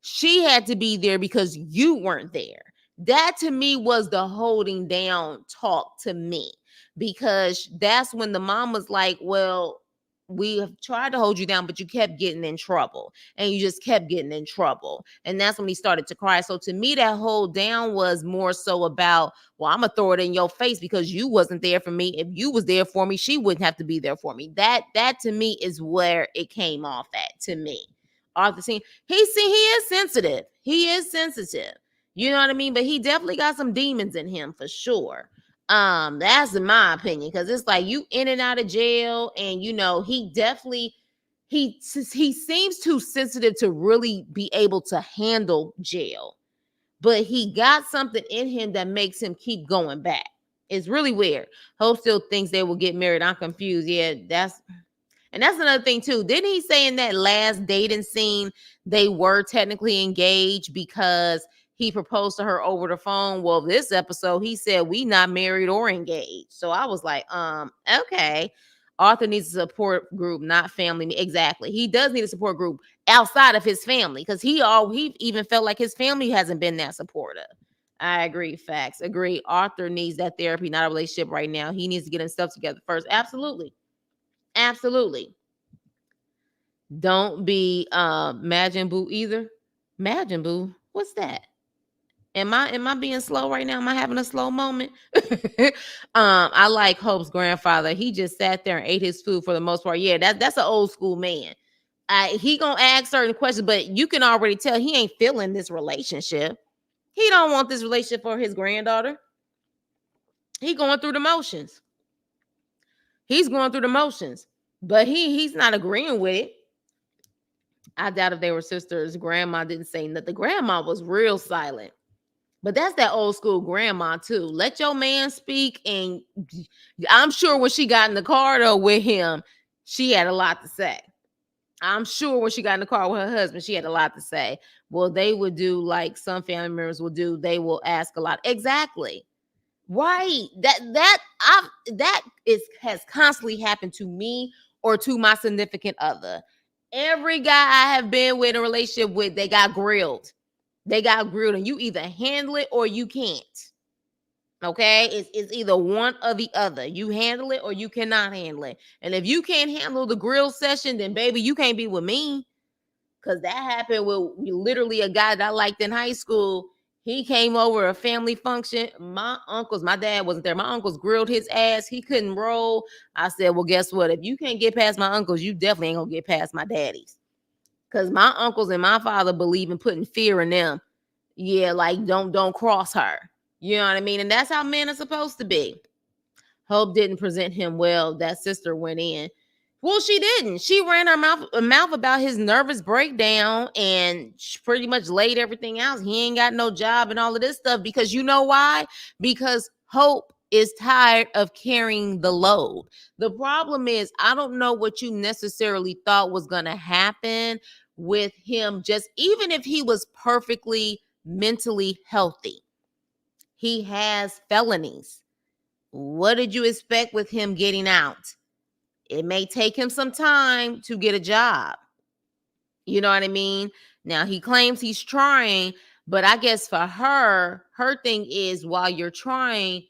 She had to be there because you weren't there. That to me was the holding down talk to me, because that's when the mom was like, well, we have tried to hold you down, but you kept getting in trouble and you just kept getting in trouble. And that's when he started to cry. So to me, that hold down was more so about, well, I'm gonna throw it in your face because you wasn't there for me. If you was there for me, she wouldn't have to be there for me. That to me is where it came off at, to me. Arthur scene. He is sensitive. He is sensitive. You know what I mean? But he definitely got some demons in him for sure. That's in my opinion, because it's like you in and out of jail, and he definitely he seems too sensitive to really be able to handle jail. But he got something in him that makes him keep going back. It's really weird. Hope still thinks they will get married. I'm confused. Yeah, that's another thing too. Didn't he say in that last dating scene they were technically engaged because he proposed to her over the phone? Well, this episode he said we not married or engaged. So I was like, okay. Arthur needs a support group, not family. Exactly. He does need a support group outside of his family, because he even felt like his family hasn't been that supportive. I agree. Facts. Agree. Arthur needs that therapy, not a relationship right now. He needs to get himself together first. Absolutely. Absolutely. Don't be Majin Buu either. Majin Buu, what's that? Am I being slow right now? Am I having a slow moment? I like Hope's grandfather. He just sat there and ate his food for the most part. Yeah, that's an old school man. He gonna ask certain questions, but you can already tell he ain't feeling this relationship. He don't want this relationship for his granddaughter. He going through the motions. He's going through the motions, but he's not agreeing with it. I doubt if they were sisters. Grandma didn't say nothing. The grandma was real silent. But that's that old school grandma too. Let your man speak. And I'm sure when she got in the car though with him, she had a lot to say. I'm sure when she got in the car with her husband, she had a lot to say. Well, they would do like some family members will do. They will ask a lot. Exactly. Right. That has constantly happened to me or to my significant other. Every guy I have been with in a relationship with, they got grilled. They got grilled, and you either handle it or you can't. Okay, it's either one or the other. You handle it or you cannot handle it. And if you can't handle the grill session, then baby, you can't be with me. Cause that happened with literally a guy that I liked in high school. He came over a family function. My dad wasn't there. My uncles grilled his ass. He couldn't roll. I said, well, guess what? If you can't get past my uncles, you definitely ain't gonna get past my daddies. Cause my uncles and my father believe in putting fear in them. Yeah, like don't cross her. You know what I mean? And that's how men are supposed to be. Hope didn't present him well. That sister went in. Well, she didn't. She ran her mouth about his nervous breakdown and she pretty much laid everything out. He ain't got no job and all of this stuff because you know why? Because Hope is tired of carrying the load. The problem is, I don't know what you necessarily thought was going to happen with him, just even if he was perfectly mentally healthy. He has felonies. What did you expect with him getting out? It may take him some time to get a job. You know what I mean? Now, he claims he's trying, but I guess for her thing is while you're trying,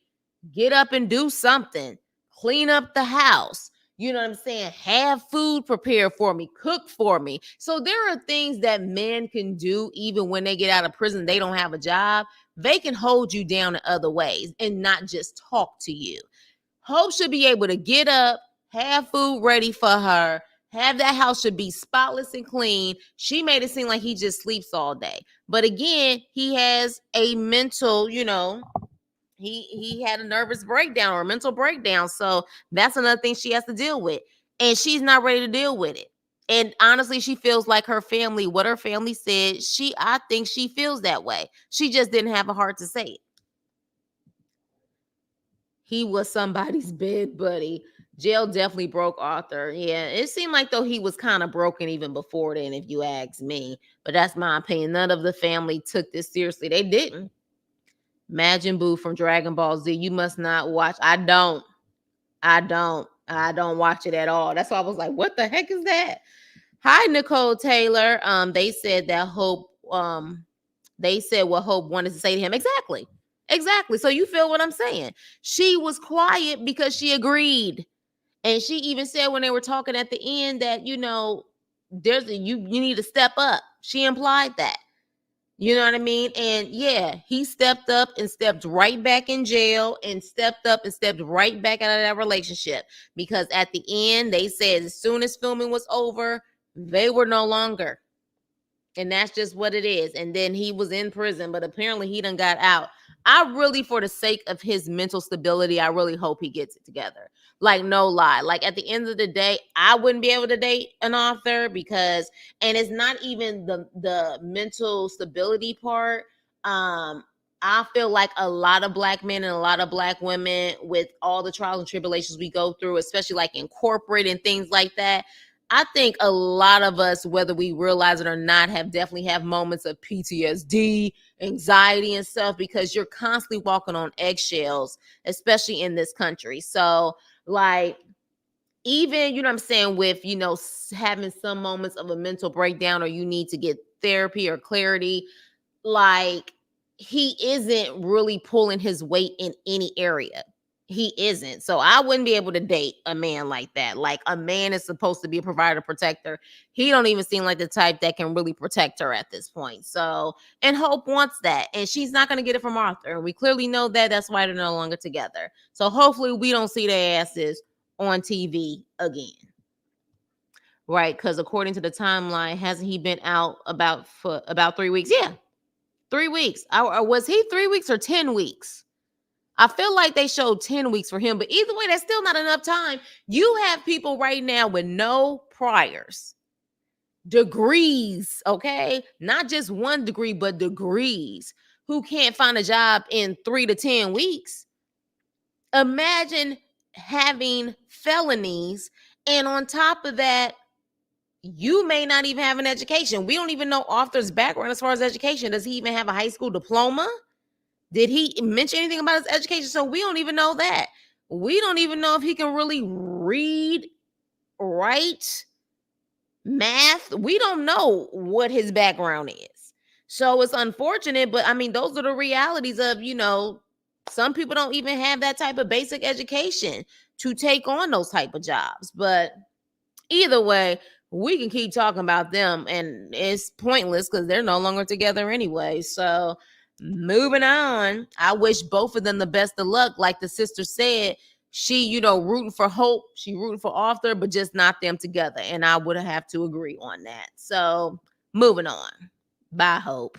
get up and do something. Clean up the house. You know what I'm saying? Have food prepared for me. Cook for me. So there are things that men can do even when they get out of prison. They don't have a job. They can hold you down in other ways and not just talk to you. Hope should be able to get up, have food ready for her, have that house should be spotless and clean. She made it seem like he just sleeps all day. But again, he has a mental, he had a nervous breakdown or a mental breakdown. So that's another thing she has to deal with. And she's not ready to deal with it. And honestly, she feels like her family, what her family said, I think she feels that way. She just didn't have a heart to say it. He was somebody's bed buddy. Jail definitely broke Arthur. Yeah, it seemed like though he was kind of broken even before then, if you ask me. But that's my opinion. None of the family took this seriously. They didn't. Majin Buu from Dragon Ball Z. You must not watch. I don't. I don't watch it at all. That's why I was like, what the heck is that? Hi, Nicole Taylor. They said that Hope, they said what Hope wanted to say to him. Exactly. Exactly. So you feel what I'm saying? She was quiet because she agreed. And she even said when they were talking at the end that, you need to step up. She implied that. You know what I mean? And yeah, he stepped up and stepped right back in jail and stepped up and stepped right back out of that relationship. Because at the end, they said as soon as filming was over, they were no longer. And that's just what it is. And then he was in prison, but apparently he done got out. I really, for the sake of his mental stability, I really hope he gets it together. Like, no lie. Like, at the end of the day, I wouldn't be able to date an author because, and it's not even the mental stability part. I feel like a lot of Black men and a lot of Black women, with all the trials and tribulations we go through, especially like in corporate and things like that, I think a lot of us, whether we realize it or not, definitely have moments of PTSD, anxiety and stuff because you're constantly walking on eggshells, especially in this country. So like, even, you know what I'm saying, with, having some moments of a mental breakdown or you need to get therapy or clarity, like he isn't really pulling his weight in any area. He isn't. So I wouldn't be able to date a man like that. Like, a man is supposed to be a provider, protector. He don't even seem like the type that can really protect her at this point. So, and Hope wants that. And she's not going to get it from Arthur. And we clearly know that. That's why they're no longer together. So hopefully we don't see their asses on TV again. Right? Because according to the timeline, hasn't he been out for about 3 weeks? Yeah. 3 weeks. Was he 3 weeks or 10 weeks? I feel like they showed 10 weeks for him, but either way, that's still not enough time. You have people right now with no priors, degrees, okay? Not just one degree, but degrees, who can't find a job in 3 to 10 weeks. Imagine having felonies, and on top of that, you may not even have an education. We don't even know Arthur's background as far as education. Does he even have a high school diploma? Did he mention anything about his education? So we don't even know that. We don't even know if he can really read, write, math. We don't know what his background is. So it's unfortunate, but I mean, those are the realities of, some people don't even have that type of basic education to take on those type of jobs. But either way, we can keep talking about them and it's pointless because they're no longer together anyway. So moving on, I wish both of them the best of luck. Like the sister said, she, rooting for Hope, she rooting for Arthur, but just not them together. And I would have to agree on that. So moving on. Bye, Hope.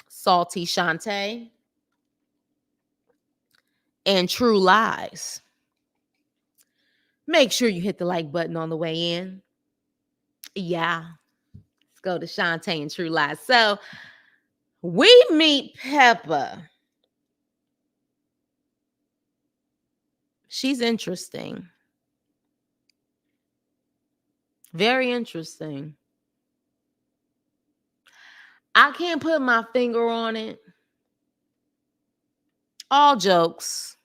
Salty Shonta and True Lies. Make sure you hit the like button on the way in. Yeah. Let's go to Shonta and True Lies. So we meet Peppa. She's interesting. Very interesting. I can't put my finger on it. All jokes.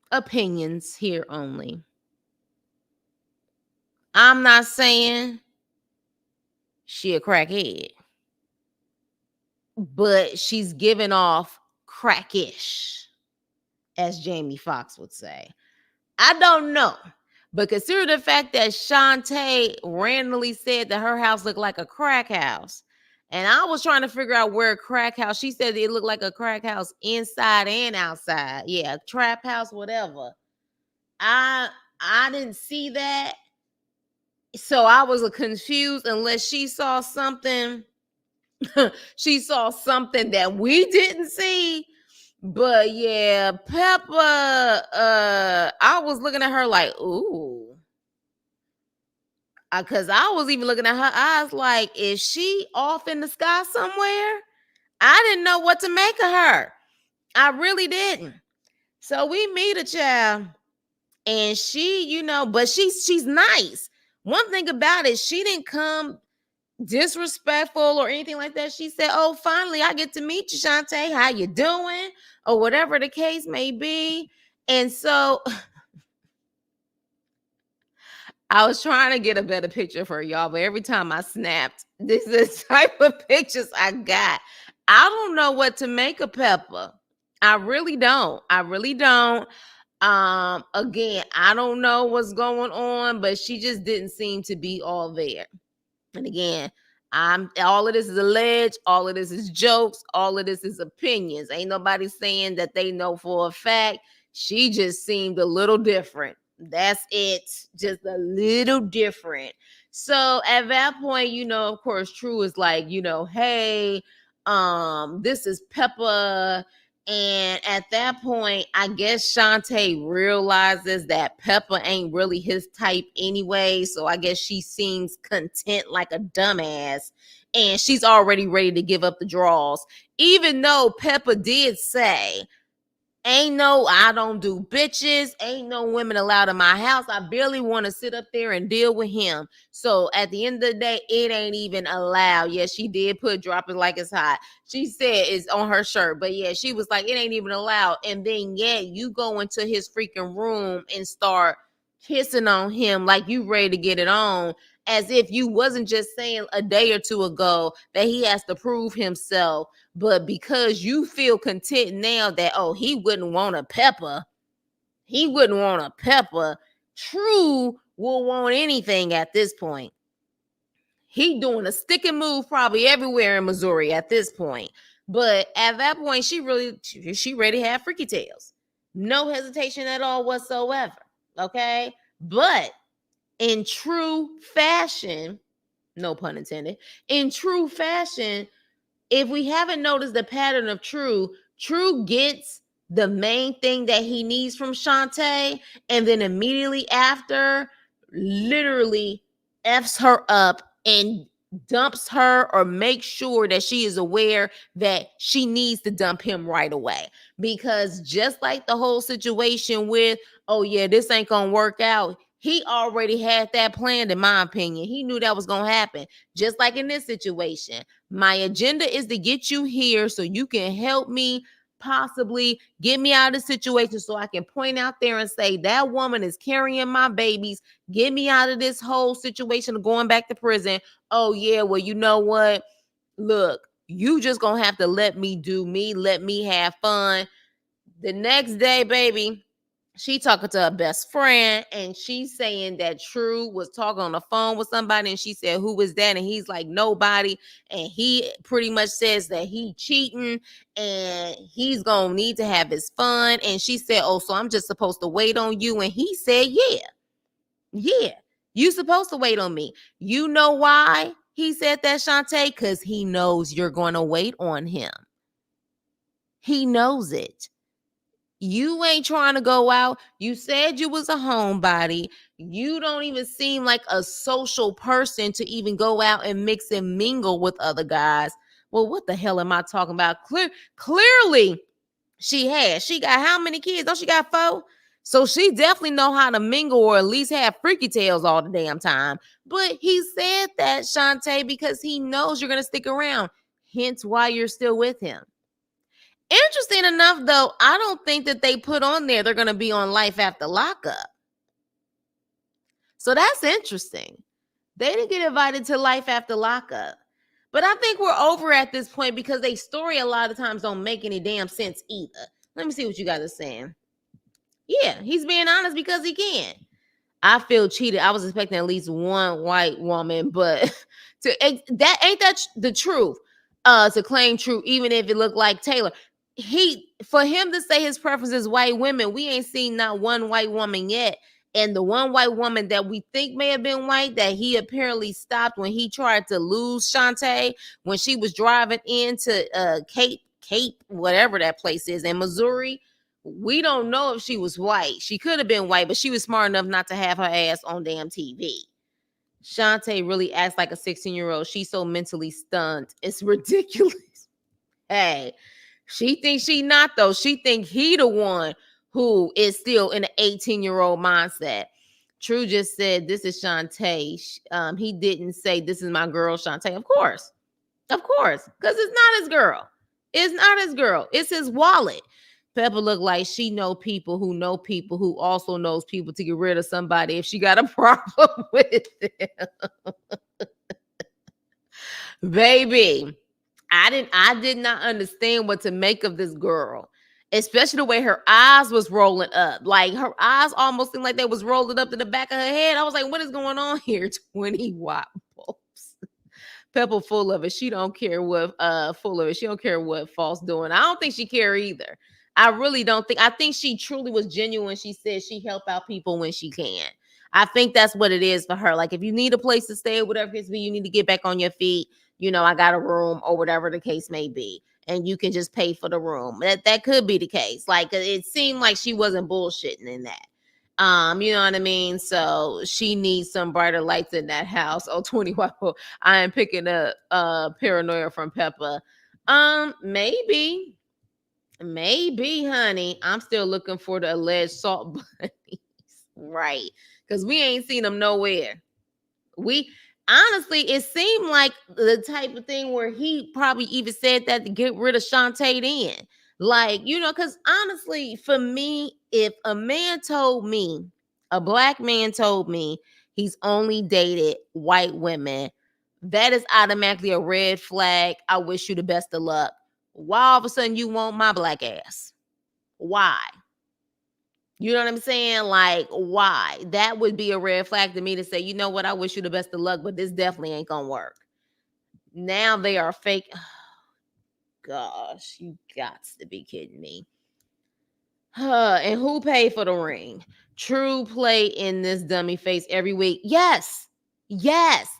Opinions here only. I'm not saying she a crackhead, but she's giving off crackish, as Jamie Foxx would say. I don't know. But consider the fact that Shonta randomly said that her house looked like a crack house. And I was trying to figure out where a crack house. She said it looked like a crack house inside and outside. Yeah, trap house, whatever. I didn't see that. So I was confused unless she saw something. She saw something that we didn't see. But yeah, Peppa, I was looking at her like, ooh. Because I was even looking at her eyes like, is she off in the sky somewhere? I didn't know what to make of her. I really didn't. So we meet a child, and she, but she's nice. One thing about it, she didn't come disrespectful or anything like that. She said, "Oh, finally, I get to meet you, Shonta. How you doing?" Or whatever the case may be. And so I was trying to get a better picture for y'all, but every time I snapped, this is the type of pictures I got. I don't know what to make of Peppa. I really don't. I really don't. Again, I don't know what's going on, but she just didn't seem to be all there. And again, all of this is alleged, all of this is jokes, all of this is opinions. Ain't nobody saying that they know for a fact. She just seemed a little different. That's it. Just a little different. So at that point, of course, True is like, hey, this is Peppa. And at that point, I guess Shonta realizes that Peppa ain't really his type anyway. So I guess she seems content like a dumbass. And she's already ready to give up the draws. Even though Peppa did say, I don't do bitches. Ain't no women allowed in my house. I barely want to sit up there and deal with him. So at the end of the day, it ain't even allowed. Yes, she did put drop it like it's hot. She said it's on her shirt. But yeah, she was like, it ain't even allowed. And then, yeah, you go into his freaking room and start kissing on him like you ready to get it on. As if you wasn't just saying a day or two ago that he has to prove himself. But because you feel content now that, he wouldn't want a Peppa. He wouldn't want a Peppa. True will want anything at this point. He doing a stick and move probably everywhere in Missouri at this point. But at that point, she ready to have freaky tales. No hesitation at all whatsoever. Okay? But in true fashion, no pun intended, in true fashion, if we haven't noticed the pattern of True gets the main thing that he needs from Shonta, and then immediately after, literally F's her up and dumps her or makes sure that she is aware that she needs to dump him right away. Because just like the whole situation with, oh yeah, this ain't gonna work out, he already had that planned, in my opinion. He knew that was gonna happen. Just like in this situation, my agenda is to get you here so you can help me possibly get me out of the situation so I can point out there and say, that woman is carrying my babies. Get me out of this whole situation of going back to prison. Oh, yeah, well, you know what? Look, you just gonna have to let me do me, let me have fun. The next day, baby, she talking to her best friend and she's saying that True was talking on the phone with somebody and she said, who was that? And he's like, nobody. And he pretty much says that he cheating and he's gonna need to have his fun. And she said, oh, so I'm just supposed to wait on you? And he said, yeah, you supposed to wait on me. You know why he said that, Shantae? Because he knows you're gonna wait on him. He knows it. You ain't trying to go out. You said you was a homebody. You don't even seem like a social person to even go out and mix and mingle with other guys. Well, what the hell am I talking about? Clearly, she got how many kids? Don't she got 4? So she definitely know how to mingle or at least have freaky tales all the damn time. But he said that, Shantae, because he knows you're going to stick around. Hence why you're still with him. Interesting enough, though, I don't think that they put on there they're going to be on Life After Lockup. So that's interesting. They didn't get invited to Life After Lockup. But I think we're over at this point because they story a lot of times don't make any damn sense either. Let me see what you guys are saying. Yeah, he's being honest because he can. I feel cheated. I was expecting at least one white woman, but that the truth. To claim True, even if it looked like Taylor. For him to say his preference is white women, we ain't seen not one white woman yet. And the one white woman that we think may have been white that he apparently stopped when he tried to lose Shantae when she was driving into Cape, whatever that place is in Missouri. We don't know if she was white. She could have been white, but she was smart enough not to have her ass on damn TV. Shantae really acts like a 16-year-old. She's so mentally stunned. It's ridiculous. Hey, she thinks she not, though. She think he the one who is still in an 18-year-old mindset. True just said, this is Shantae. He didn't say, this is my girl, Shantae. Of course, because it's not his girl. It's not his girl. It's his wallet. Pepper look like she know people who also knows people to get rid of somebody if she got a problem with them. Baby, I did not understand what to make of this girl, especially the way her eyes was rolling up. Like her eyes almost seemed like they was rolling up to the back of her head. I was like, what is going on here? 20-watt bulbs. Pepper full of it. She don't care what full of it. She don't care what False doing. I don't think she care either. I really don't think. I think she truly was genuine. She said she help out people when she can. I think that's what it is for her. Like if you need a place to stay, whatever it is, you need to get back on your feet. You know, I got a room or whatever the case may be, and you can just pay for the room. That could be the case. Like it seemed like she wasn't bullshitting in that. You know what I mean? So she needs some brighter lights in that house. Oh, 20 watt. I am picking up paranoia from Peppa. Maybe, honey. I'm still looking for the alleged salt bunnies. Right. Because we ain't seen them nowhere. We honestly, it seemed like the type of thing where he probably even said that to get rid of Shantae then. Like, you know, because honestly, for me, if a black man told me he's only dated white women, that is automatically a red flag. I wish you the best of luck. Why all of a sudden you want my black ass? Why? You know what I'm saying? Like, why? That would be a red flag to me to say, you know what? I wish you the best of luck, but this definitely ain't gonna work. Now they are fake. Oh, gosh, you got to be kidding me. And who paid for the ring? True play in this dummy face every week. Yes.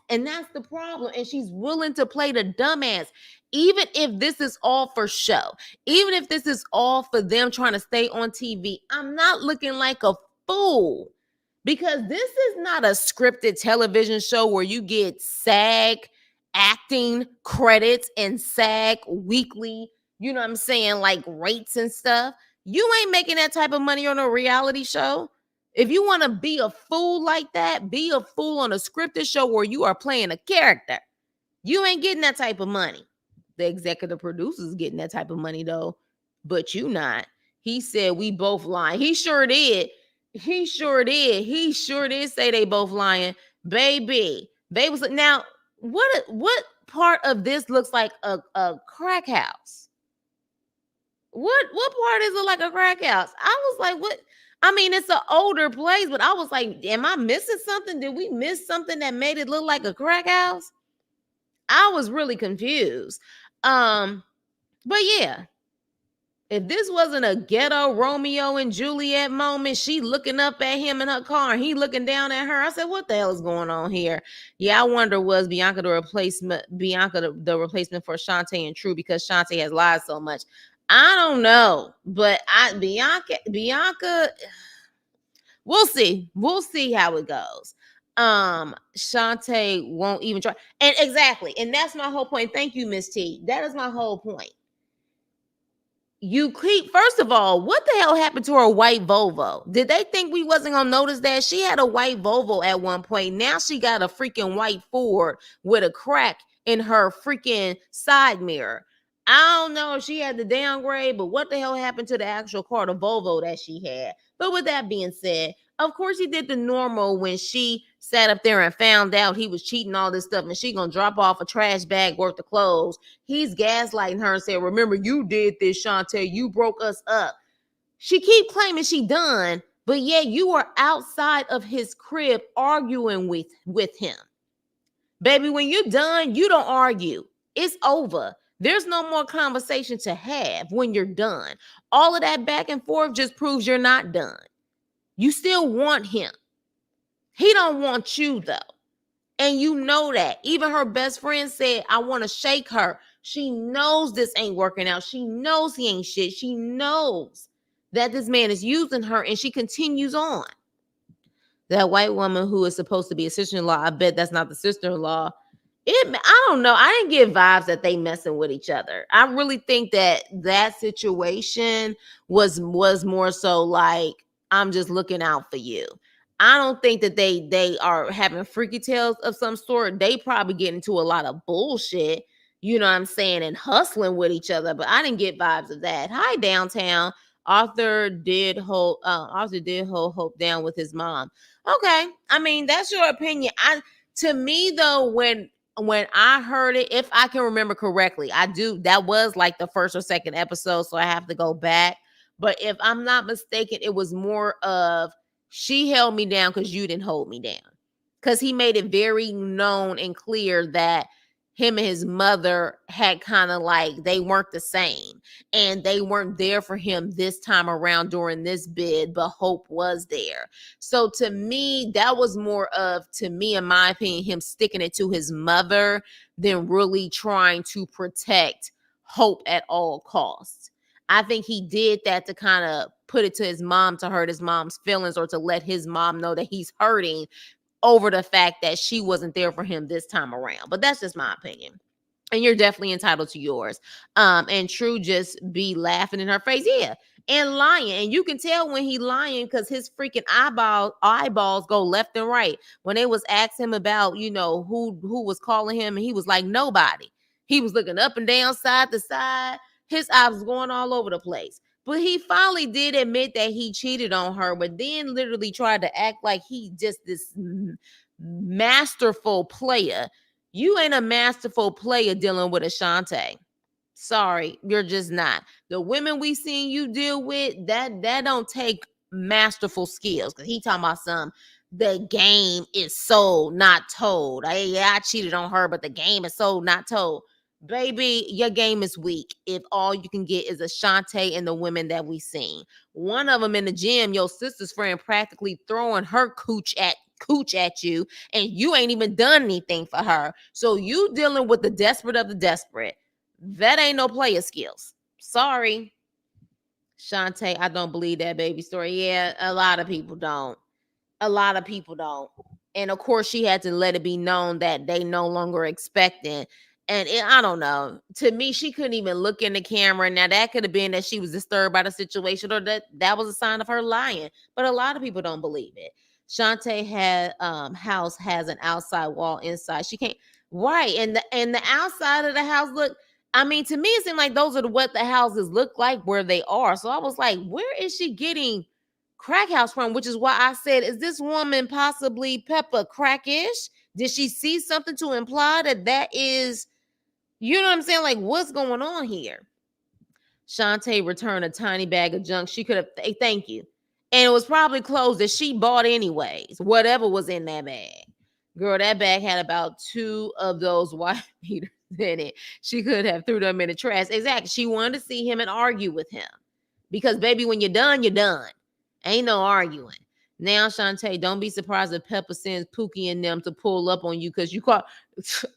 And that's the problem. And she's willing to play the dumbass. Even if this is all for show, even if this is all for them trying to stay on TV, I'm not looking like a fool because this is not a scripted television show where you get SAG acting credits and SAG weekly, you know what I'm saying, like rates and stuff. You ain't making that type of money on a reality show. If you want to be a fool like that, be a fool on a scripted show where you are playing a character. You ain't getting that type of money. The executive producer's getting that type of money, though. but you not. He said we both lying. He sure did. He sure did. He sure did say they both lying. Baby. They was now what part of this looks like a crack house? What part is it like a crack house? I was like, what? I mean, it's an older place, but I was like, am I missing something? Did we miss something that made it look like a crack house? I was really confused. But yeah, if this wasn't a ghetto Romeo and Juliet moment, she looking up at him in her car and he looking down at her. I said, what the hell is going on here? Yeah, I wonder, was Bianca the replacement, the replacement for Shonta and True, because Shonta has lied so much? I don't know. But Bianca, we'll see. We'll see how it goes. Shonta won't even try. And exactly. And that's my whole point. Thank you, Miss T. That is my whole point. You keep, first of all, what the hell happened to her white Volvo? Did they think we wasn't gonna notice that? She had a white Volvo at one point. Now she got a freaking white Ford with a crack in her freaking side mirror. I don't know if she had to downgrade, but what the hell happened to the actual car, the Volvo that she had? But with that being said, of course he did the normal when she sat up there and found out he was cheating, all this stuff, and she gonna drop off a trash bag worth of clothes. He's gaslighting her and said, remember, you did this, Shonta. You broke us up. She keep claiming she done, but yet you are outside of his crib arguing with him. Baby, when you're done, you don't argue. It's over. There's no more conversation to have when you're done. All of that back and forth just proves you're not done. You still want him. He don't want you, though. And you know that. Even her best friend said, I want to shake her. She knows this ain't working out. She knows he ain't shit. She knows that this man is using her, and she continues on. That white woman who is supposed to be a sister-in-law, I bet that's not the sister-in-law. I don't know. I didn't get vibes that they messing with each other. I really think that situation was more so like, I'm just looking out for you. I don't think that they are having freaky tales of some sort. They probably get into a lot of bullshit, you know what I'm saying, and hustling with each other. But I didn't get vibes of that. Hi, downtown. Arthur did hold Hope down with his mom. Okay, I mean, that's your opinion. To me though, when I heard it, if I can remember correctly, that was like the first or second episode, so I have to go back. But if I'm not mistaken, it was more of, she held me down because you didn't hold me down. Because he made it very known and clear that him and his mother had kind of like, they weren't the same. And they weren't there for him this time around during this bid, but Hope was there. So to me, that was more of, to me, in my opinion, him sticking it to his mother than really trying to protect Hope at all costs. I think he did that to kind of put it to his mom, to hurt his mom's feelings, or to let his mom know that he's hurting over the fact that she wasn't there for him this time around. But that's just my opinion. And you're definitely entitled to yours. And True just be laughing in her face. Yeah. And lying. And you can tell when he lying because his freaking eyeballs go left and right. When they was asking him about, who was calling him, and he was like, nobody. He was looking up and down, side to side. His eyes was going all over the place. But he finally did admit that he cheated on her, but then literally tried to act like he just this masterful player. You ain't a masterful player dealing with Ashante. Sorry, you're just not. The women we seen you deal with, that don't take masterful skills. Because he talking about the game is sold, not told. I cheated on her, but the game is sold, not told. Baby, your game is weak if all you can get is Ashante and the women that we seen. One of them in the gym, your sister's friend, practically throwing her cooch at you, and you ain't even done anything for her. So you dealing with the desperate of the desperate. That ain't no player skills. Sorry. Shonta, I don't believe that baby story. Yeah, a lot of people don't. And of course, she had to let it be known that they no longer expecting. And I don't know. To me, she couldn't even look in the camera. Now, that could have been that she was disturbed by the situation, or that was a sign of her lying. But a lot of people don't believe it. Shonta house has an outside wall inside. She can't. Right. And the outside of the house, look, I mean, to me, it seemed like those are what the houses look like where they are. So I was like, where is she getting crack house from? Which is why I said, is this woman possibly Peppa crackish? Did she see something to imply that is, you know what I'm saying? Like, what's going on here? Shantae returned a tiny bag of junk she could have, thank you. And it was probably clothes that she bought anyways, whatever was in that bag. Girl, that bag had about 2 of those white beaters in it. She could have threw them in the trash. Exactly. She wanted to see him and argue with him. Because, baby, when you're done, you're done. Ain't no arguing. Now, Shantae, don't be surprised if Peppa sends Pookie and them to pull up on you because you caught.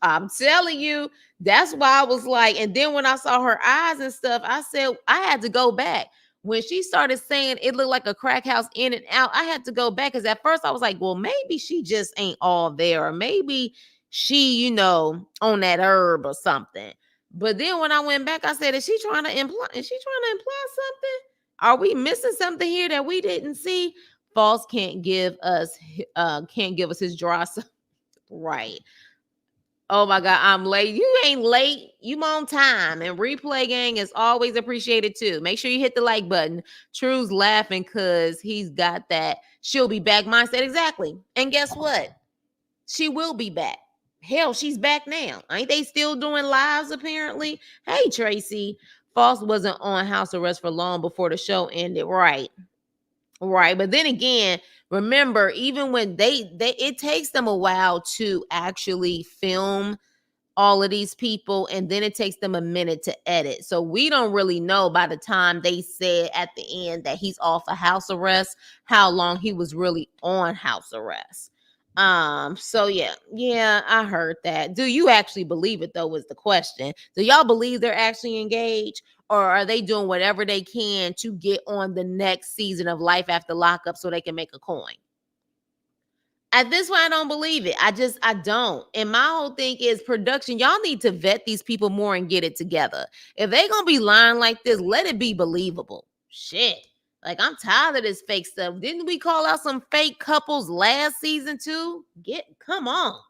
I'm telling you, that's why I was like, and then when I saw her eyes and stuff, I said, I had to go back. When she started saying it looked like a crack house in and out, I had to go back because at first I was like, well, maybe she just ain't all there, or maybe she, on that herb or something. But then when I went back, I said, is she trying to imply something? Are we missing something here that we didn't see? False can't give us his draw. Right. Oh my God, I'm late. You ain't late. You on time. And replay gang is always appreciated too. Make sure you hit the like button. True's laughing because he's got that she'll be back mindset. Exactly. And guess what? She will be back. Hell, she's back now. Ain't they still doing lives apparently? Hey, Tracy. False wasn't on house arrest for long before the show ended. Right. Right. But then again, remember, even when they it takes them a while to actually film all of these people, and then it takes them a minute to edit. So we don't really know by the time they said at the end that he's off of house arrest, how long he was really on house arrest. So yeah, I heard that. Do you actually believe it though, was the question. Do y'all believe they're actually engaged? Or are they doing whatever they can to get on the next season of Life After Lockup so they can make a coin? At this point, I don't believe it. I don't. And my whole thing is production. Y'all need to vet these people more and get it together. If they gonna be lying like this, let it be believable. Shit. Like, I'm tired of this fake stuff. Didn't we call out some fake couples last season too? Come on.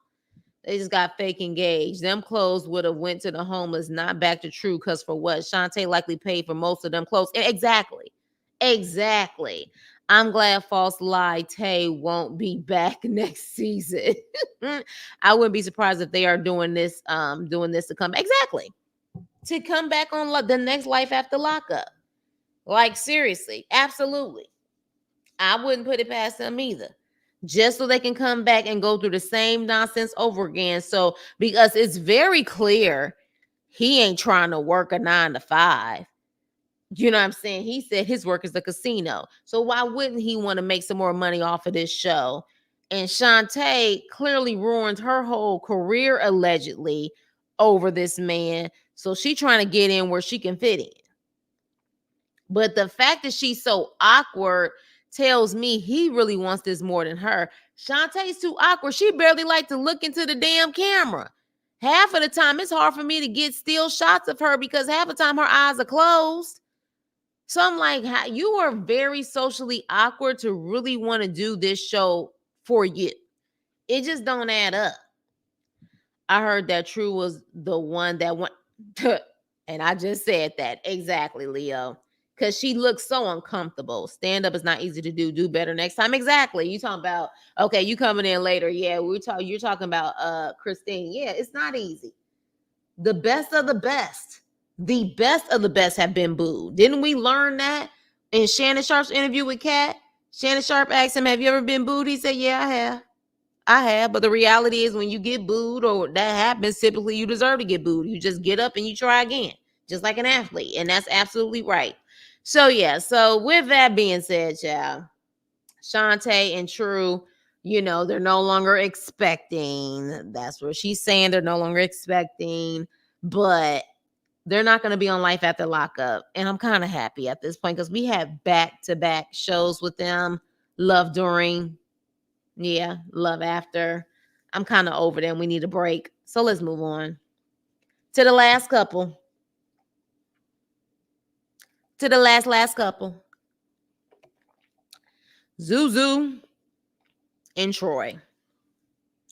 They just got fake engaged. Them clothes would have went to the homeless, not back to True. Because for what? Shantae likely paid for most of them clothes. Exactly. Exactly. I'm glad False Lie Tay won't be back next season. I wouldn't be surprised if they are doing this to come. Exactly. To come back on the next Life After Lockup. Like, seriously. Absolutely. I wouldn't put it past them either. Just so they can come back and go through the same nonsense over again. So, because it's very clear he ain't trying to work a 9 to 5. You know what I'm saying? He said his work is the casino. So why wouldn't he want to make some more money off of this show? And Shantae clearly ruined her whole career allegedly over this man. So she trying to get in where she can fit in. But the fact that she's so awkward tells me he really wants this more than her. Shantae's too awkward. She barely like to look into the damn camera. Half of the time, it's hard for me to get still shots of her because half the time her eyes are closed. So I'm like, you are very socially awkward to really want to do this show for you. It just don't add up. I heard that True was the one that went, and I just said that. Exactly, Leo. Because she looks so uncomfortable. Stand up is not easy to do. Do better next time. Exactly. You talking about, okay, you coming in later. Yeah, you're talking about Christine. Yeah, it's not easy. The best of the best. The best of the best have been booed. Didn't we learn that in Shannon Sharp's interview with Kat? Shannon Sharp asked him, have you ever been booed? He said, yeah, I have. But the reality is when you get booed or that happens, typically you deserve to get booed. You just get up and you try again, just like an athlete. And that's absolutely right. So, yeah. So, with that being said, child, Shantae and True, they're no longer expecting. That's what she's saying. They're no longer expecting. But they're not going to be on Life After Lockup. And I'm kind of happy at this point because we have back-to-back shows with them. Love During. Yeah, Love After. I'm kind of over them. We need a break. So let's move on to the last couple. To the last couple. Zuri and Troy.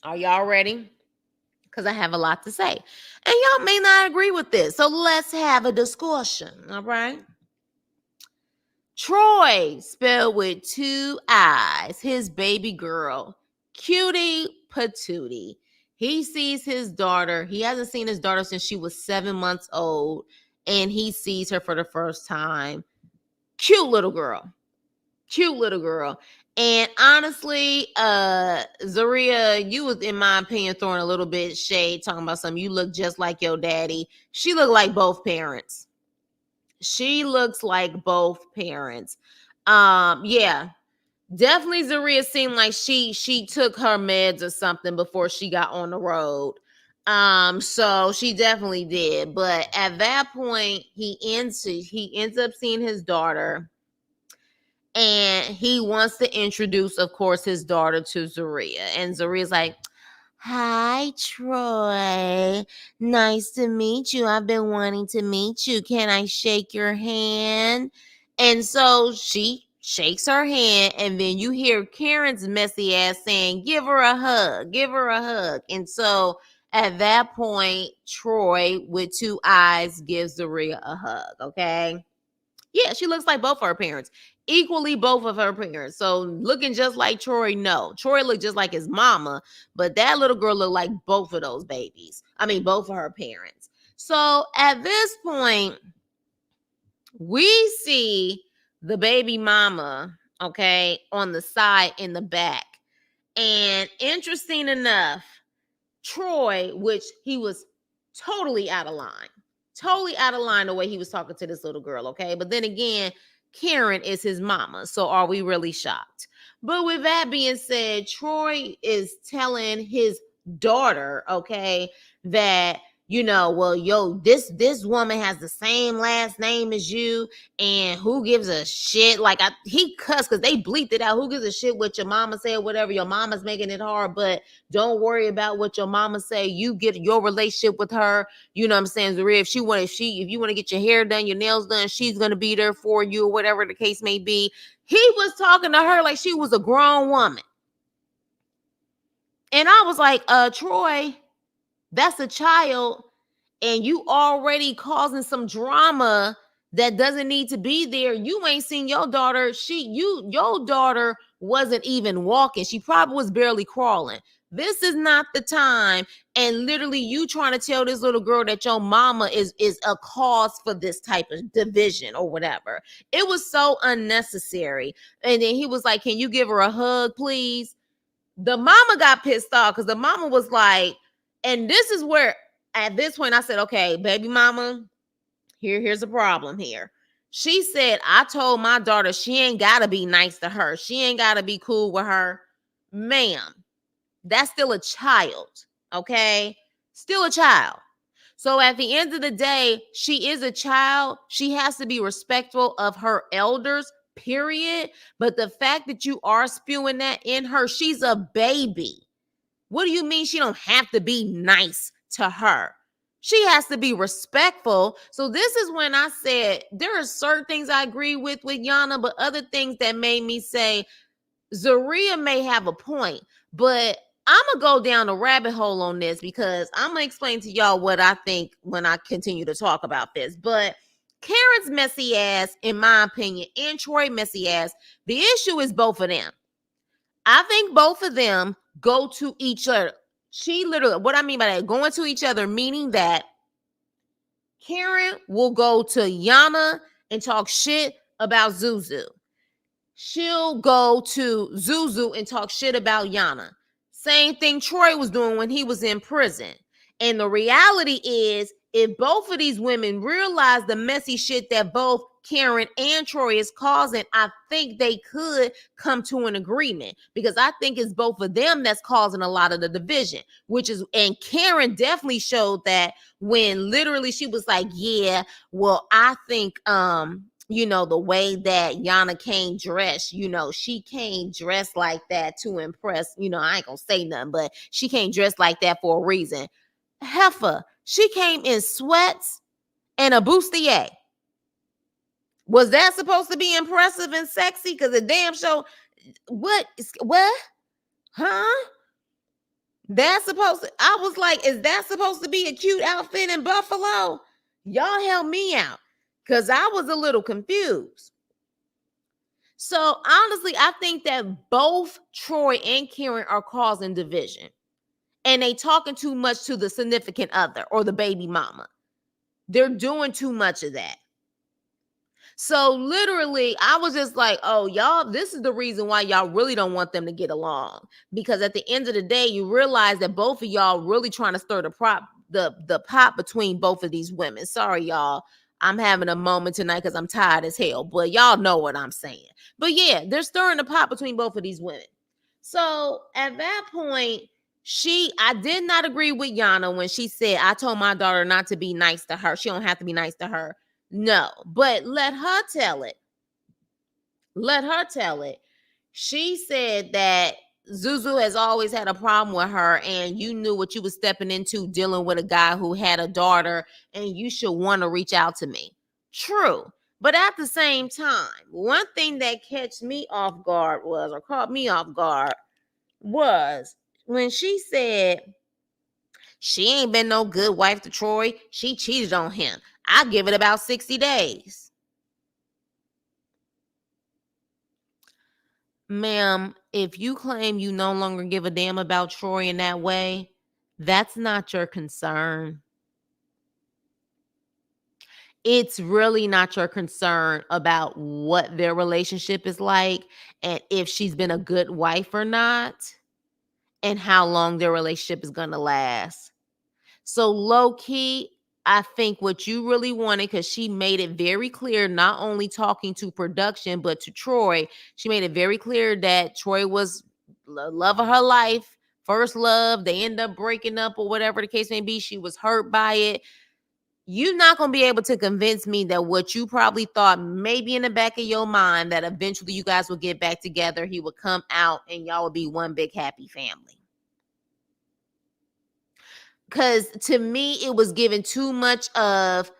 Are y'all ready? because I have a lot to say. And y'all may not agree with this. So let's have a discussion. All right. Troy, spelled with 2 I's, his baby girl, cutie patootie. He sees his daughter. He hasn't seen his daughter since she was 7 months old, and he sees her for the first time. Cute little girl. Cute little girl. And honestly, Zaria, you was, in my opinion, throwing a little bit shade, talking about something. You look just like your daddy. She looked like both parents. She looks like both parents. Yeah, definitely Zaria seemed like she took her meds or something before she got on the road. So she definitely did. But at that point, he ends up seeing his daughter, and he wants to introduce, of course, his daughter to Zaria. And Zaria's like, "Hi, Troy. Nice to meet you. I've been wanting to meet you. Can I shake your hand?" And so she shakes her hand, and then you hear Karen's messy ass saying, "Give her a hug. Give her a hug." And so at that point, Troy, with 2 eyes, gives Zaria a hug. Okay. Yeah, she looks like both of her parents. Equally, both of her parents. So looking just like Troy, no. Troy looked just like his mama, but that little girl looked like both of those babies. I mean, both of her parents. So at this point, we see the baby mama, okay, on the side in the back. And interesting enough, Troy, which he was totally out of line the way he was talking to this little girl, okay? But then again, Karen is his mama, so are we really shocked? But with that being said, Troy is telling his daughter, okay, that, well, this woman has the same last name as you, and who gives a shit? Like, he cussed because they bleeped it out. Who gives a shit what your mama said? Whatever, your mama's making it hard, but don't worry about what your mama say. You get your relationship with her. You know what I'm saying, Zaria? If you want to get your hair done, your nails done, she's gonna be there for you, or whatever the case may be. He was talking to her like she was a grown woman. And I was like, Troy, that's a child, and you already causing some drama that doesn't need to be there. You ain't seen your daughter. Your daughter wasn't even walking. She probably was barely crawling. This is not the time. And literally, you trying to tell this little girl that your mama is a cause for this type of division or whatever. It was so unnecessary. And then he was like, "Can you give her a hug, please?" The mama got pissed off because the mama was like, and this is where at this point I said, "Okay, baby mama, here's a problem here." She said, "I told my daughter she ain't gotta be nice to her. She ain't gotta be cool with her." Ma'am, that's still a child. Okay. Still a child. So at the end of the day, she is a child. She has to be respectful of her elders, period. But the fact that you are spewing that in her, she's a baby. What do you mean she don't have to be nice to her? She has to be respectful. So this is when I said there are certain things I agree with Yana, but other things that made me say Zaria may have a point, but I'm going to go down a rabbit hole on this because I'm going to explain to y'all what I think when I continue to talk about this. But Karen's messy ass, in my opinion, and Troy messy ass, the issue is both of them. I think both of them go to each other. She literally, what I mean by that, going to each other, meaning that Karen will go to Yana and talk shit about Zuzu. She'll go to Zuzu and talk shit about Yana. Same thing Troy was doing when he was in prison. And the reality is, if both of these women realize the messy shit that both Karen and Troy is causing, I think they could come to an agreement, because I think it's both of them that's causing a lot of the division, and Karen definitely showed that when literally she was like, "Yeah, well, I think, the way that Yana came dressed, she came dressed like that to impress, I ain't gonna say nothing, but she came dressed like that for a reason." Heifer, she came in sweats and a bustier. Was that supposed to be impressive and sexy? Because the damn show, what? Huh? That's supposed to, I was like, is that supposed to be a cute outfit in Buffalo? Y'all help me out. Because I was a little confused. So honestly, I think that both Troy and Karen are causing division. And they talking too much to the significant other or the baby mama. They're doing too much of that. So literally, I was just like, oh, y'all, this is the reason why y'all really don't want them to get along. Because at the end of the day, you realize that both of y'all really trying to stir the pot between both of these women. Sorry, y'all. I'm having a moment tonight because I'm tired as hell. But y'all know what I'm saying. But yeah, they're stirring the pot between both of these women. So at that point, I did not agree with Yana when she said, I told my daughter not to be nice to her. She don't have to be nice to her. No, but let her tell it. Let her tell it. She said that Zuzu has always had a problem with her, and you knew what you was stepping into dealing with a guy who had a daughter, and you should want to reach out to me. True. But at the same time, one thing that caught me off guard was when she said she ain't been no good wife to Troy. She cheated on him. I give it about 60 days. Ma'am, if you claim you no longer give a damn about Troy in that way, that's not your concern. It's really not your concern about what their relationship is like and if she's been a good wife or not and how long their relationship is going to last. So low key, I think what you really wanted, because she made it very clear, not only talking to production, but to Troy, she made it very clear that Troy was the love of her life, first love. They end up breaking up or whatever the case may be. She was hurt by it. You're not going to be able to convince me that what you probably thought maybe in the back of your mind that eventually you guys would get back together, he would come out and y'all would be one big happy family. Because to me, it was given too much of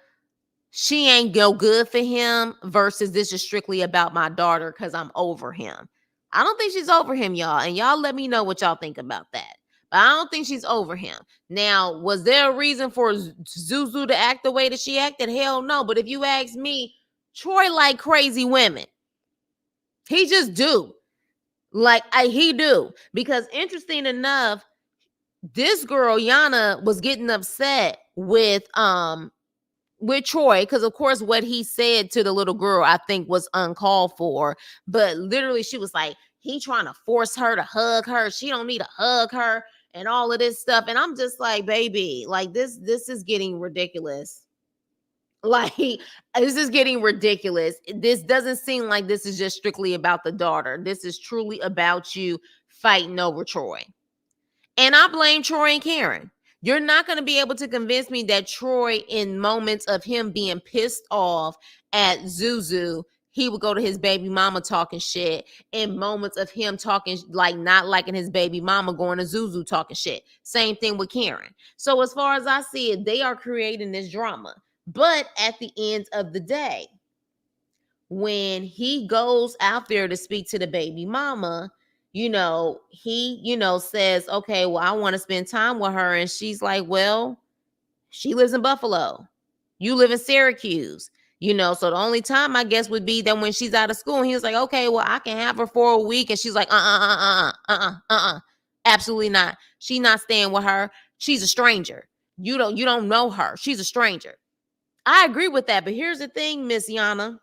she ain't no good for him versus this is strictly about my daughter because I'm over him. I don't think she's over him, y'all. And y'all let me know what y'all think about that. But I don't think she's over him. Now, was there a reason for Zuzu to act the way that she acted? Hell no. But if you ask me, Troy like crazy women. He just do. He do. Because interesting enough, this girl Yana was getting upset with Troy because of course what he said to the little girl I think was uncalled for, but literally she was like, he trying to force her to hug her, she don't need to hug her and all of this stuff. And I'm just like, baby, like this is getting ridiculous. Like this is getting ridiculous. This doesn't seem like this is just strictly about the daughter. This is truly about you fighting over Troy. And I blame Troy and Karen. You're not going to be able to convince me that Troy, in moments of him being pissed off at Zuzu, he would go to his baby mama talking shit. In moments of him talking, like not liking his baby mama, going to Zuzu talking shit. Same thing with Karen. So as far as I see it, they are creating this drama. But at the end of the day, when he goes out there to speak to the baby mama, he, says, okay, well, I want to spend time with her. And she's like, well, she lives in Buffalo. You live in Syracuse, so the only time I guess would be that when she's out of school. And he was like, okay, well, I can have her for a week. And she's like, absolutely not. She's not staying with her. She's a stranger. You don't know her. She's a stranger. I agree with that. But here's the thing, Miss Yana.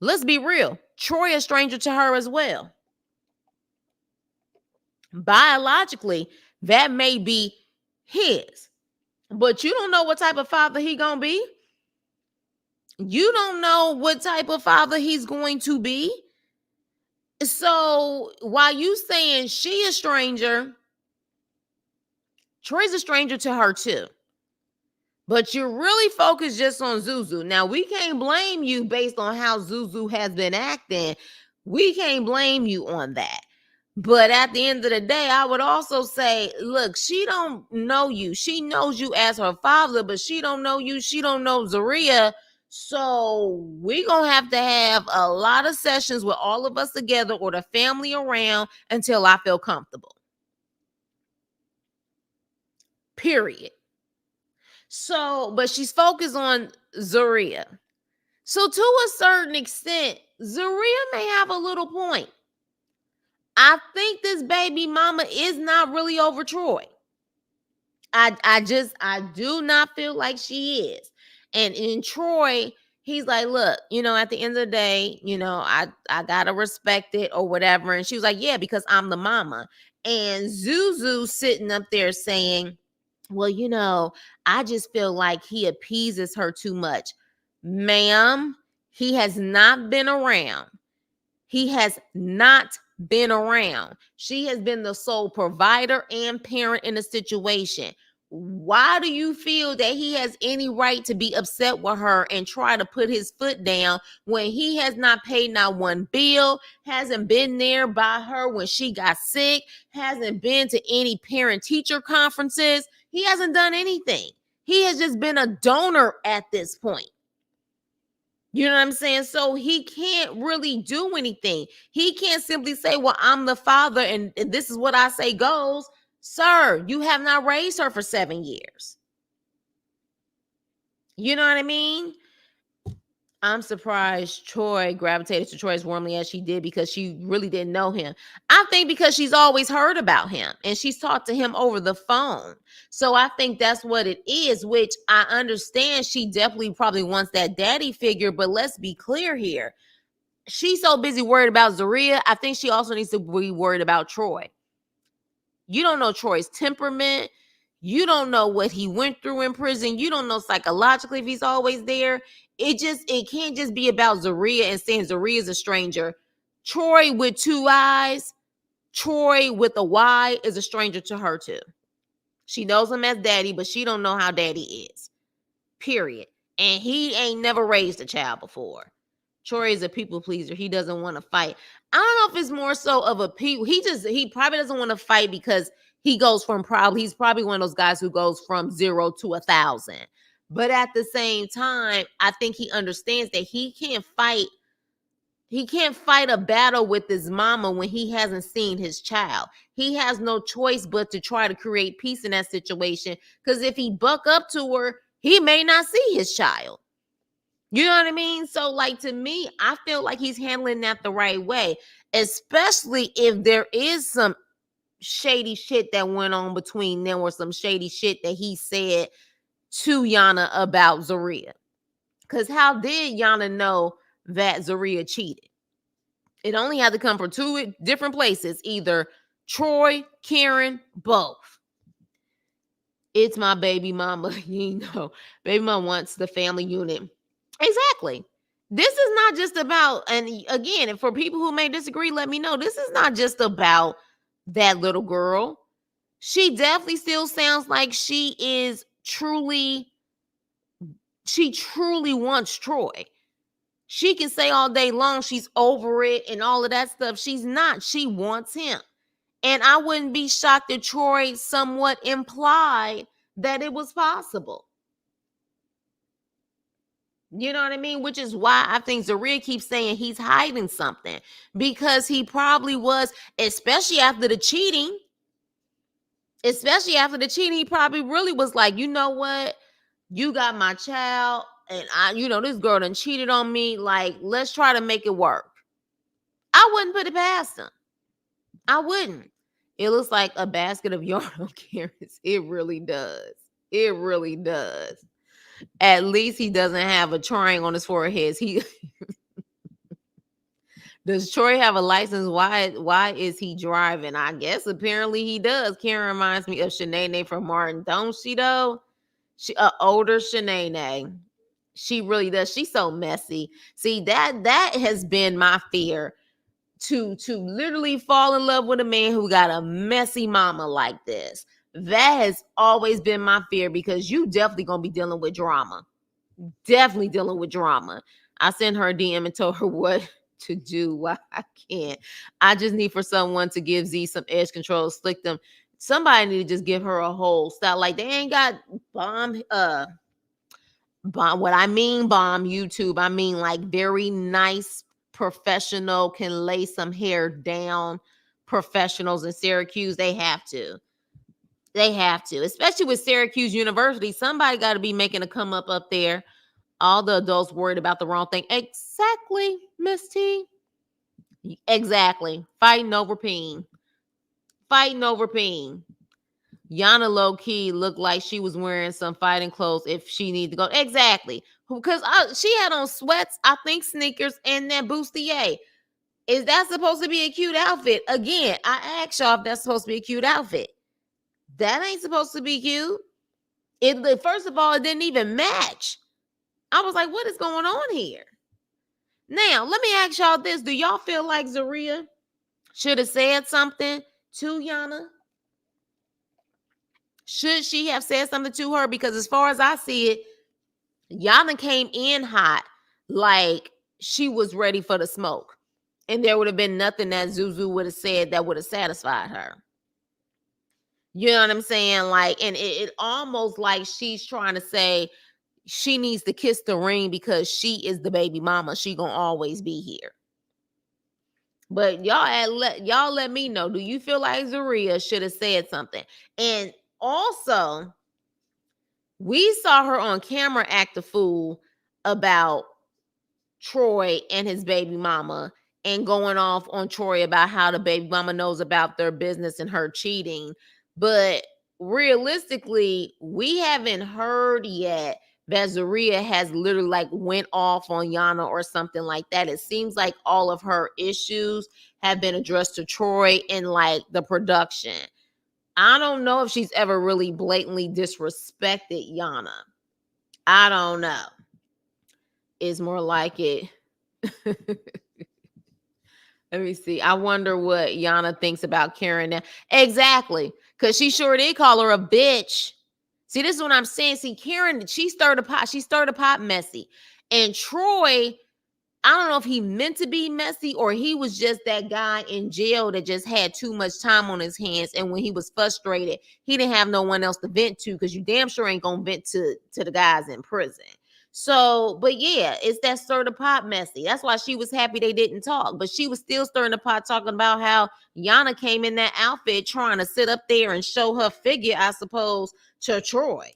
Let's be real. Troy is a stranger to her as well. Biologically, that may be his, but you don't know what type of father he gonna be. You don't know what type of father he's going to be. So while you saying she a stranger, Troy's a stranger to her too. But you're really focused just on Zuzu. Now, we can't blame you based on how Zuzu has been acting. We can't blame you on that. But at the end of the day, I would also say, look, she don't know you. She knows you as her father, but she don't know you. She don't know Zaria. So we're going to have a lot of sessions with all of us together or the family around until I feel comfortable. period. So, but she's focused on Zaria. So to a certain extent, Zaria may have a little point. I think this baby mama is not really over Troy. I do not feel like she is. And in Troy, he's like, look, at the end of the day, I gotta respect it or whatever. And she was like, yeah, because I'm the mama. And Zuzu sitting up there saying, well, I just feel like he appeases her too much. Ma'am, he has not been around. He has not been around. She has been the sole provider and parent in the situation. Why do you feel that he has any right to be upset with her and try to put his foot down when he has not paid not one bill, hasn't been there by her when she got sick, hasn't been to any parent-teacher conferences? He hasn't done anything. He has just been a donor at this point. You know what I'm saying? So he can't really do anything. He can't simply say, well, I'm the father and this is what I say goes. Sir, you have not raised her for 7 years. You know what I mean? I'm surprised Troy gravitated to Troy as warmly as she did because she really didn't know him. I think because she's always heard about him and she's talked to him over the phone. So I think that's what it is, which I understand she definitely probably wants that daddy figure. But let's be clear here. She's so busy worried about Zaria. I think she also needs to be worried about Troy. You don't know Troy's temperament. You don't know what he went through in prison. You don't know psychologically if he's always there. It can't just be about Zaria and saying Zaria is a stranger. Troy with 2 eyes, Troy with a Y is a stranger to her too. She knows him as daddy, but she don't know how daddy is. Period. And he ain't never raised a child before. Troy is a people pleaser. He doesn't want to fight. I don't know if it's more so of a people. He probably doesn't want to fight because he's probably one of those guys who goes from 0 to 1,000. But at the same time, I think he understands that he can't fight a battle with his mama when he hasn't seen his child. He has no choice but to try to create peace in that situation. Because if he buck up to her, he may not see his child. You know what I mean? So, like, to me, I feel like he's handling that the right way, especially if there is some shady shit that went on between them or some shady shit that he said to Yana about Zaria. Because how did Yana know that Zaria cheated? It only had to come from 2 different places, either Troy, Karen, both. It's my baby mama, baby mama wants the family unit. Exactly. This is not just about, and again, for people who may disagree, let me know. This is not just about that little girl. She definitely still sounds like she truly wants Troy. She can say all day long she's over it and all of that stuff. She's not. She wants him. And I wouldn't be shocked if Troy somewhat implied that it was possible. You know what I mean? Which is why I think Zaria keeps saying he's hiding something. Because he probably was, especially after the cheating. He probably really was like, you know what? You got my child, and this girl done cheated on me. Like, let's try to make it work. I wouldn't put it past him. I wouldn't. It looks like a basket of yarn on carrots. It really does. It really does. At least he doesn't have a triangle on his forehead. Does Troy have a license? Why is he driving? I guess apparently he does. Karen reminds me of Shanae from Martin, don't she though? She older Shanae. She really does. She's so messy. See, that has been my fear. To literally fall in love with a man who got a messy mama like this. That has always been my fear because you definitely gonna be dealing with drama. Definitely dealing with drama. I sent her a DM and told her what to do. Why I can't. I just need for someone to give Z some edge control, slick them. Somebody need to just give her a whole style. Like they ain't got bomb what I mean bomb YouTube. I mean like very nice professional, can lay some hair down professionals in Syracuse. They have to. They have to, especially with Syracuse University. Somebody got to be making a come up there. All the adults worried about the wrong thing. Exactly, Miss T. Exactly. Fighting over peen. Fighting over peen. Yana low key looked like she was wearing some fighting clothes if she needed to go. Exactly. Because she had on sweats, I think sneakers, and that bustier. Is that supposed to be a cute outfit? Again, I asked y'all if that's supposed to be a cute outfit. That ain't supposed to be cute. First of all, it didn't even match. I was like, what is going on here? Now, let me ask y'all this. Do y'all feel like Zaria should have said something to Yana? Should she have said something to her? Because as far as I see it, Yana came in hot like she was ready for the smoke. And there would have been nothing that Zuzu would have said that would have satisfied her. You know what I'm saying? Like, and it almost like she's trying to say she needs to kiss the ring because she is the baby mama. She gonna always be here. But y'all let me know. Do you feel like Zaria should have said something? And also, we saw her on camera act a fool about Troy and his baby mama and going off on Troy about how the baby mama knows about their business and her cheating. But realistically, we haven't heard yet that Zaria has literally like went off on Yana or something like that. It seems like all of her issues have been addressed to Troy in like the production. I don't know if she's ever really blatantly disrespected Yana. I don't know. It's more like it. Let me see. I wonder what Yana thinks about Karen now. Exactly. Because she sure did call her a bitch. See, this is what I'm saying. See, Karen, she stirred a pot. She stirred a pot messy. And Troy, I don't know if he meant to be messy or he was just that guy in jail that just had too much time on his hands. And when he was frustrated, he didn't have no one else to vent to because you damn sure ain't going to vent to the guys in prison. So, but yeah, it's that stir the pot messy. That's why she was happy they didn't talk. But she was still stirring the pot talking about how Yana came in that outfit trying to sit up there and show her figure, I suppose, to Troy.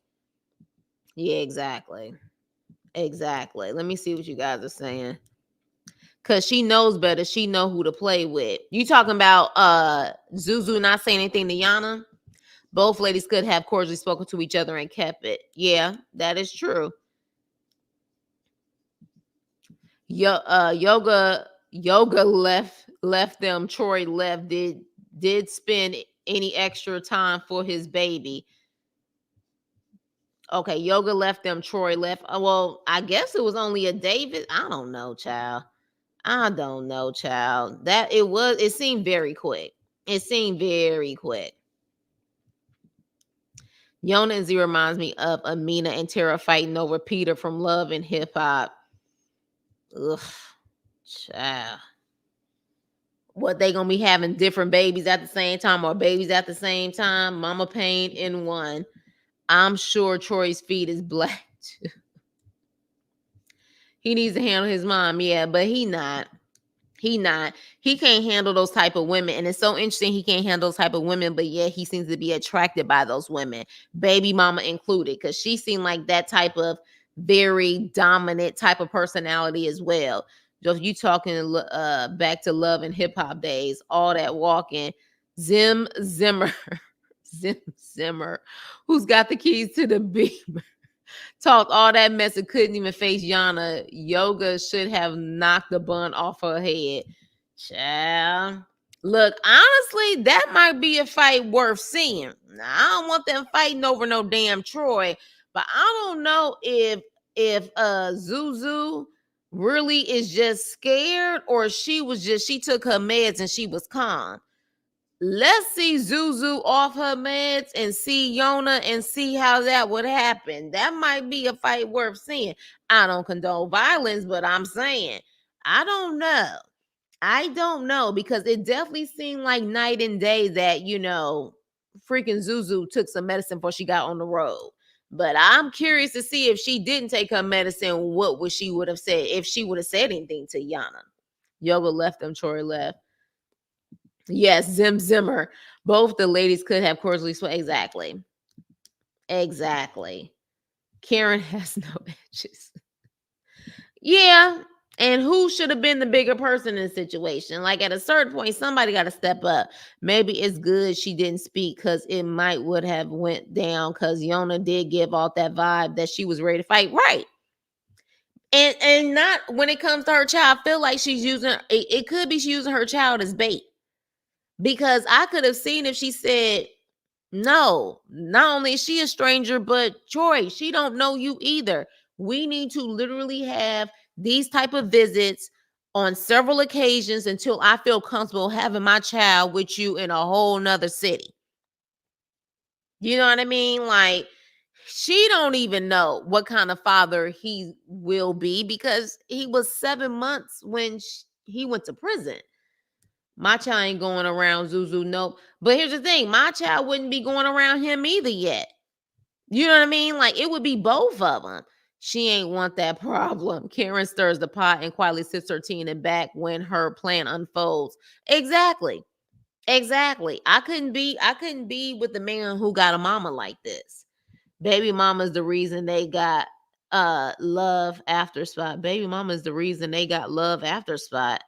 Yeah, exactly. Exactly. Let me see what you guys are saying. Cause she knows better. She know who to play with. You talking about Zuzu not saying anything to Yana? Both ladies could have cordially spoken to each other and kept it. Yeah, that is true. Yoga left them. Troy left. Did spend any extra time for his baby. Okay, Yoga left them. Troy left. Well, I guess it was only a David. I don't know, child. I don't know, child. That it seemed very quick. It seemed very quick. Yona and Z reminds me of Amina and Tara fighting over Peter from Love and Hip Hop. Ugh, child. What, they gonna be having different babies at the same time or babies at the same time? Mama Pain in one. I'm sure Troy's feet is black too. He needs to handle his mom, yeah, but he not. He can't handle those type of women. And it's so interesting he can't handle those type of women, but yeah, he seems to be attracted by those women, baby mama included, because she seemed like that type of very dominant type of personality as well. So if you talking back to Love and Hip Hop days, all that walking, Zimmer, Zimmer, who's got the keys to the Beamer, talked all that mess and couldn't even face Yana. Yoga should have knocked the bun off her head. Child. Look, honestly, that might be a fight worth seeing. Now, I don't want them fighting over no damn Troy, but I don't know if Zuzu really is just scared or she took her meds and she was calm. Let's see Zuzu off her meds and see Yona and see how that would happen. That might be a fight worth seeing. I don't condone violence, but I'm saying, I don't know. I don't know, because it definitely seemed like night and day that, freaking Zuzu took some medicine before she got on the road. But I'm curious to see if she didn't take her medicine, what would she would have said if she would have said anything to Yana. Yoga left them, Troy left. Yes, Zimmer. Both the ladies could have cordially sweat. Exactly. Exactly. Karen has no edges. Yeah. And who should have been the bigger person in the situation? Like at a certain point, somebody got to step up. Maybe it's good she didn't speak because it might would have went down because Yona did give off that vibe that she was ready to fight. Right. And not when it comes to her child, I feel like she's using it could be she's using her child as bait. Because I could have seen if she said, no, not only is she a stranger, but Troy, she don't know you either. We need to literally have these type of visits on several occasions until I feel comfortable having my child with you in a whole nother city. You know what I mean? Like, she don't even know what kind of father he will be because he was 7 months when he went to prison. My child ain't going around Zuzu, nope. But here's the thing, my child wouldn't be going around him either yet. You know what I mean? Like, it would be both of them. She ain't want that problem. Karen stirs the pot and quietly sits her tea in the back when her plan unfolds. Exactly. Exactly. I couldn't be with the man who got a mama like this. Baby mama's the reason they got love after spot. Baby mama's the reason they got love after spot.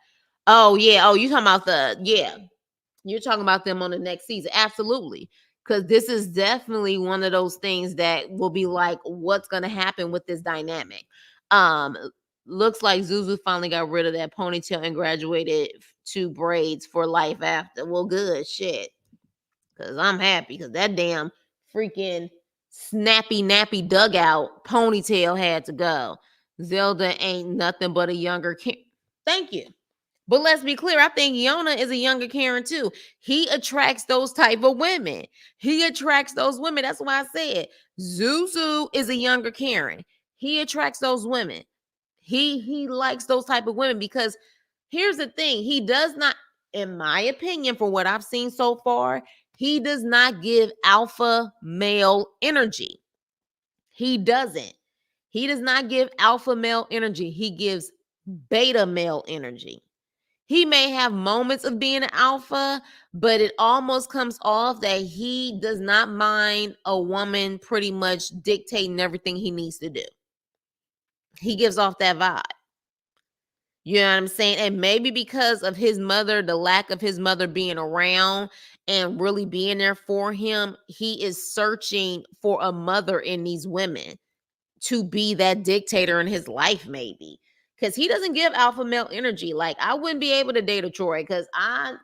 Oh yeah. Oh, you talking about you're talking about them on the next season. Absolutely. Because this is definitely one of those things that will be like, what's going to happen with this dynamic? Um, Looks like Zuzu finally got rid of that ponytail and graduated to braids for life after. Well, good shit. Because I'm happy because that damn freaking snappy nappy dugout ponytail had to go. Zelda ain't nothing but a younger kid. Thank you. But let's be clear, I think Yona is a younger Karen too. He attracts those type of women. He attracts those women. That's why I said Zuzu is a younger Karen. He attracts those women. He likes those type of women because here's the thing. He does not, in my opinion, for what I've seen so far, he does not give alpha male energy. He doesn't. He does not give alpha male energy. He gives beta male energy. He may have moments of being an alpha, but it almost comes off that he does not mind a woman pretty much dictating everything he needs to do. He gives off that vibe. You know what I'm saying? And maybe because of his mother, the lack of his mother being around and really being there for him, he is searching for a mother in these women to be that dictator in his life, maybe. Because he doesn't give alpha male energy. Like, I wouldn't be able to date a Troy because I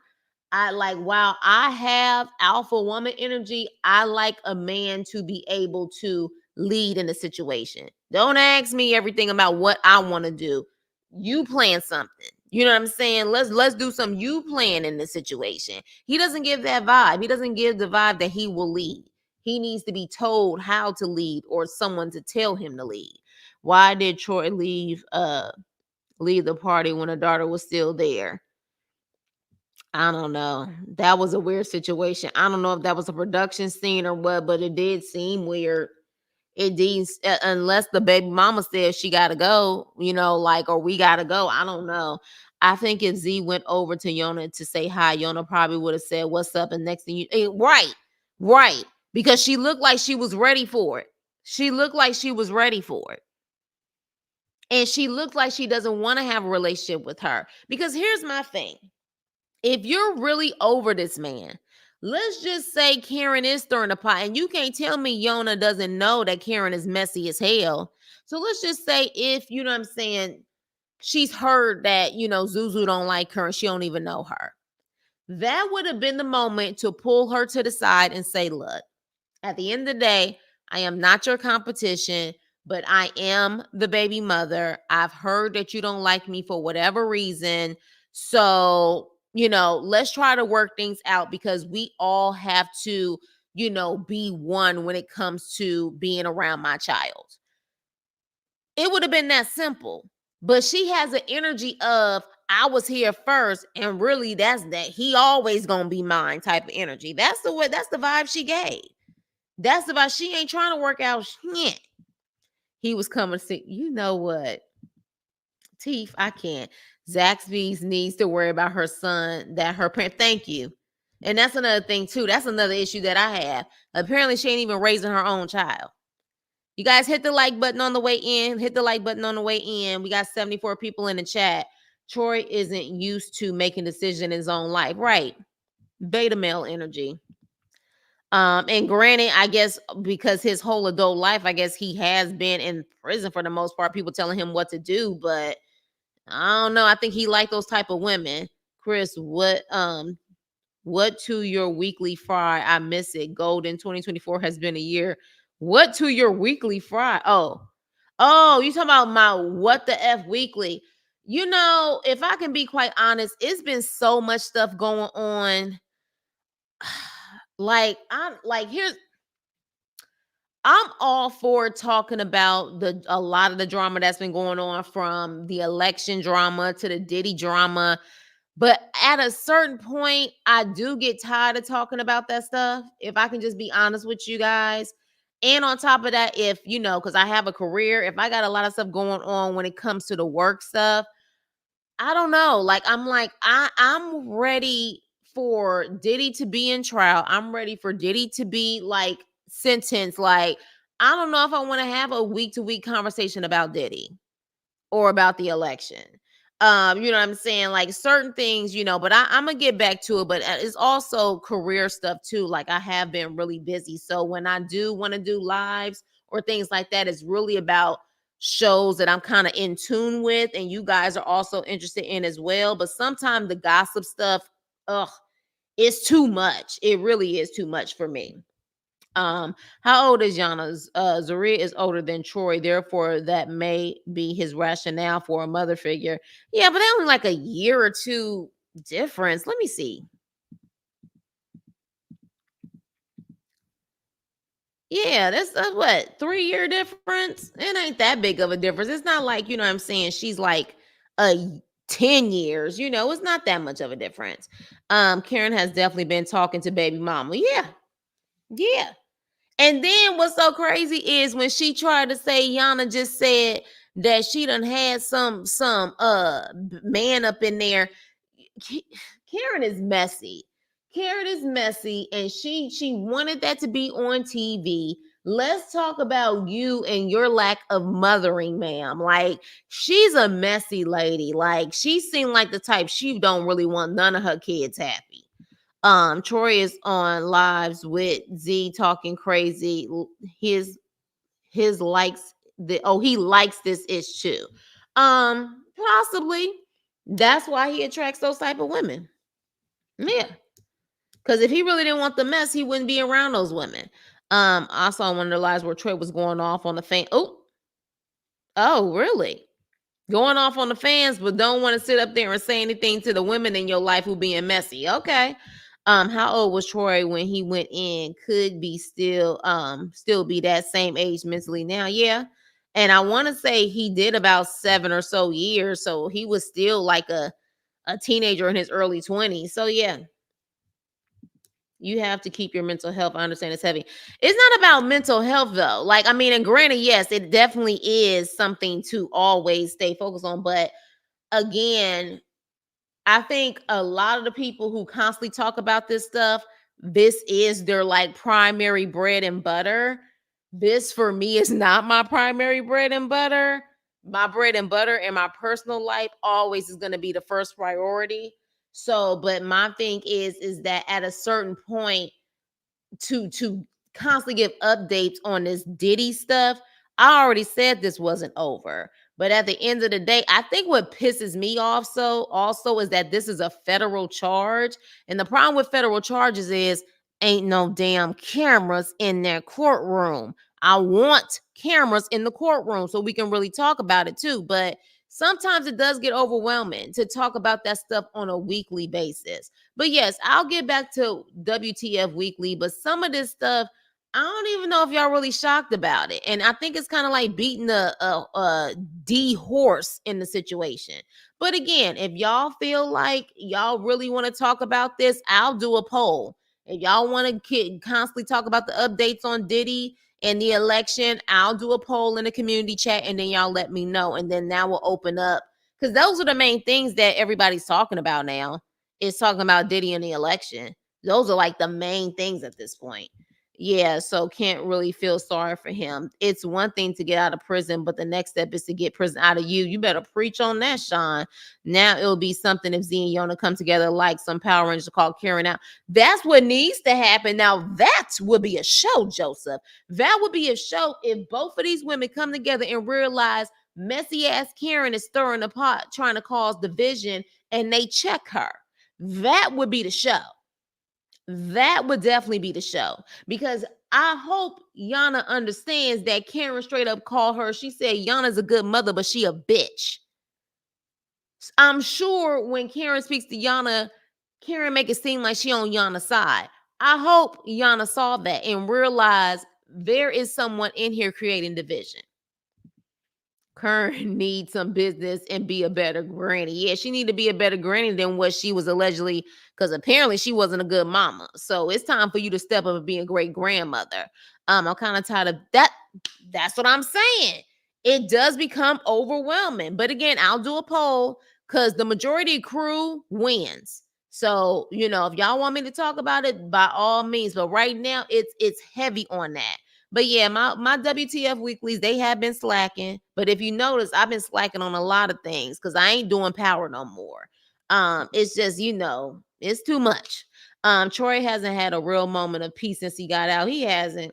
like, while I have alpha woman energy, I like a man to be able to lead in a situation. Don't ask me everything about what I want to do. You plan something. You know what I'm saying? Let's do some you plan in the situation. He doesn't give that vibe. He doesn't give the vibe that he will lead. He needs to be told how to lead or someone to tell him to lead. Why did Troy leave the party when her daughter was still there? I don't know. That was a weird situation. I don't know if that was a production scene or what, but it did seem weird. It did, unless the baby mama said she got to go, like, or we got to go. I don't know. I think if Z went over to Yona to say hi, Yona probably would have said, "What's up?" And next thing right, right. Because she looked like she was ready for it. She looked like she was ready for it. And she looked like she doesn't want to have a relationship with her. Because here's my thing. If you're really over this man, let's just say Karen is stirring the pot, and you can't tell me Yona doesn't know that Karen is messy as hell. So let's just say if, you know what I'm saying, she's heard that, Zuzu don't like her and she don't even know her. That would have been the moment to pull her to the side and say, look, at the end of the day, I am not your competition, but I am the baby mother. I've heard that you don't like me for whatever reason. So, let's try to work things out because we all have to, be one when it comes to being around my child. It would have been that simple. But she has an energy of, I was here first, and really that's that he always gonna be mine type of energy. That's the way, that's the vibe she gave. That's about, she ain't trying to work out shit. He was coming to see, you know what? Teeth, I can't. Zaxby's needs to worry about her son, that her parent. Thank you. And that's another thing too. That's another issue that I have. Apparently, she ain't even raising her own child. You guys hit the like button on the way in. Hit the like button on the way in. We got 74 people in the chat. Troy isn't used to making decisions in his own life. Right. Beta male energy. And granted, I guess because his whole adult life, I guess he has been in prison for the most part, people telling him what to do, but I don't know. I think he liked those type of women. Chris, what to your weekly fry? I miss it. Golden 2024 has been a year. What to your weekly fry? Oh, you talking about my what the F weekly? You know, if I can be quite honest, it's been so much stuff going on. Like, I'm all for talking about a lot of the drama that's been going on, from the election drama to the Diddy drama. But at a certain point, I do get tired of talking about that stuff. If I can just be honest with you guys. And on top of that, if you know, because I have a career, if I got a lot of stuff going on when it comes to the work stuff, I don't know. I'm ready for Diddy to be in trial. I'm ready for Diddy to be like sentenced. Like, I don't know if I want to have a week to week conversation about Diddy or about the election. You know what I'm saying? Like certain things, but I'm gonna get back to it. But it's also career stuff too. Like, I have been really busy. So when I do want to do lives or things like that, it's really about shows that I'm kind of in tune with and you guys are also interested in as well. But sometimes the gossip stuff, ugh, it's too much. It really is too much for me. How old is Yana? Zuri is older than Troy, therefore that may be his rationale for a mother figure. Yeah, but they're only like a year or two difference. Let me see. Yeah, that's what, 3-year difference? It ain't that big of a difference. It's not like, you know what I'm saying, she's like a 10 years, it's not that much of a difference. Karen has definitely been talking to baby mama. Yeah. Yeah. And then what's so crazy is when she tried to say, Yana just said that she done had some man up in there. Karen is messy. Karen is messy, and she wanted that to be on TV. Let's talk about you and your lack of mothering, ma'am. Like, she's a messy lady. Like, she seemed like the type, she don't really want none of her kids happy. Troy is on lives with Z talking crazy. His likes he likes this issue. Possibly that's why he attracts those type of women. Yeah. Because if he really didn't want the mess, he wouldn't be around those women. I saw one of the lives where Troy was going off on the fan. Oh, really? Going off on the fans, but don't want to sit up there and say anything to the women in your life who being messy. Okay. How old was Troy when he went in? Could be still be that same age mentally now. Yeah. And I want to say he did about 7 or so years. So he was still like a teenager in his early 20s. So yeah. You have to keep your mental health. I understand it's heavy. It's not about mental health though. Like, I mean, and granted, yes, it definitely is something to always stay focused on. But again, I think a lot of the people who constantly talk about this stuff, this is their like primary bread and butter. This for me is not my primary bread and butter. My bread and butter in my personal life always is going to be the first priority. So, but my thing is that at a certain point, to constantly give updates on this Diddy stuff, I already said this wasn't over. But at the end of the day, I think what pisses me off also is that this is a federal charge. And the problem with federal charges is ain't no damn cameras in their courtroom. I want cameras in the courtroom so we can really talk about it too. But sometimes it does get overwhelming to talk about that stuff on a weekly basis. But yes, I'll get back to WTF Weekly. But some of this stuff, I don't even know if y'all really shocked about it. And I think it's kind of like beating a D horse in the situation. But again, if y'all feel like y'all really want to talk about this, I'll do a poll. If y'all want to constantly talk about the updates on Diddy and the election, I'll do a poll in the community chat and then y'all let me know. And then that will open up Because those are the main things that everybody's talking about now. Is talking about Diddy in the election. Those are like the main things at this point. Yeah, so can't really feel sorry for him. It's one thing to get out of prison, but the next step is to get prison out of you. You better preach on that, Sean. Now it'll be something if Z and Yona come together like some Power Rangers called Karen out. That's what needs to happen. Now that would be a show, Joseph. That would be a show if both of these women come together and realize messy ass Karen is stirring the pot, trying to cause division, and they check her. That would be the show. That would definitely be the show, because I hope Yana understands that Karen straight up called her. She said Yana's a good mother, but she a bitch. I'm sure when Karen speaks to Yana, Karen make it seem like she on Yana's side. I hope Yana saw that and realized there is someone in here creating division. Karen needs some business and be a better granny. Yeah, she need to be a better granny than what she was allegedly, because apparently she wasn't a good mama. So it's time for you to step up and be a great grandmother. I'm kind of tired of that. That's what I'm saying. It does become overwhelming. But again, I'll do a poll because the majority crew wins. So, if y'all want me to talk about it, by all means. But right now, it's heavy on that. But yeah, my WTF weeklies, they have been slacking. But if you notice, I've been slacking on a lot of things because I ain't doing Power no more. It's just, it's too much. Troy hasn't had a real moment of peace since he got out. He hasn't.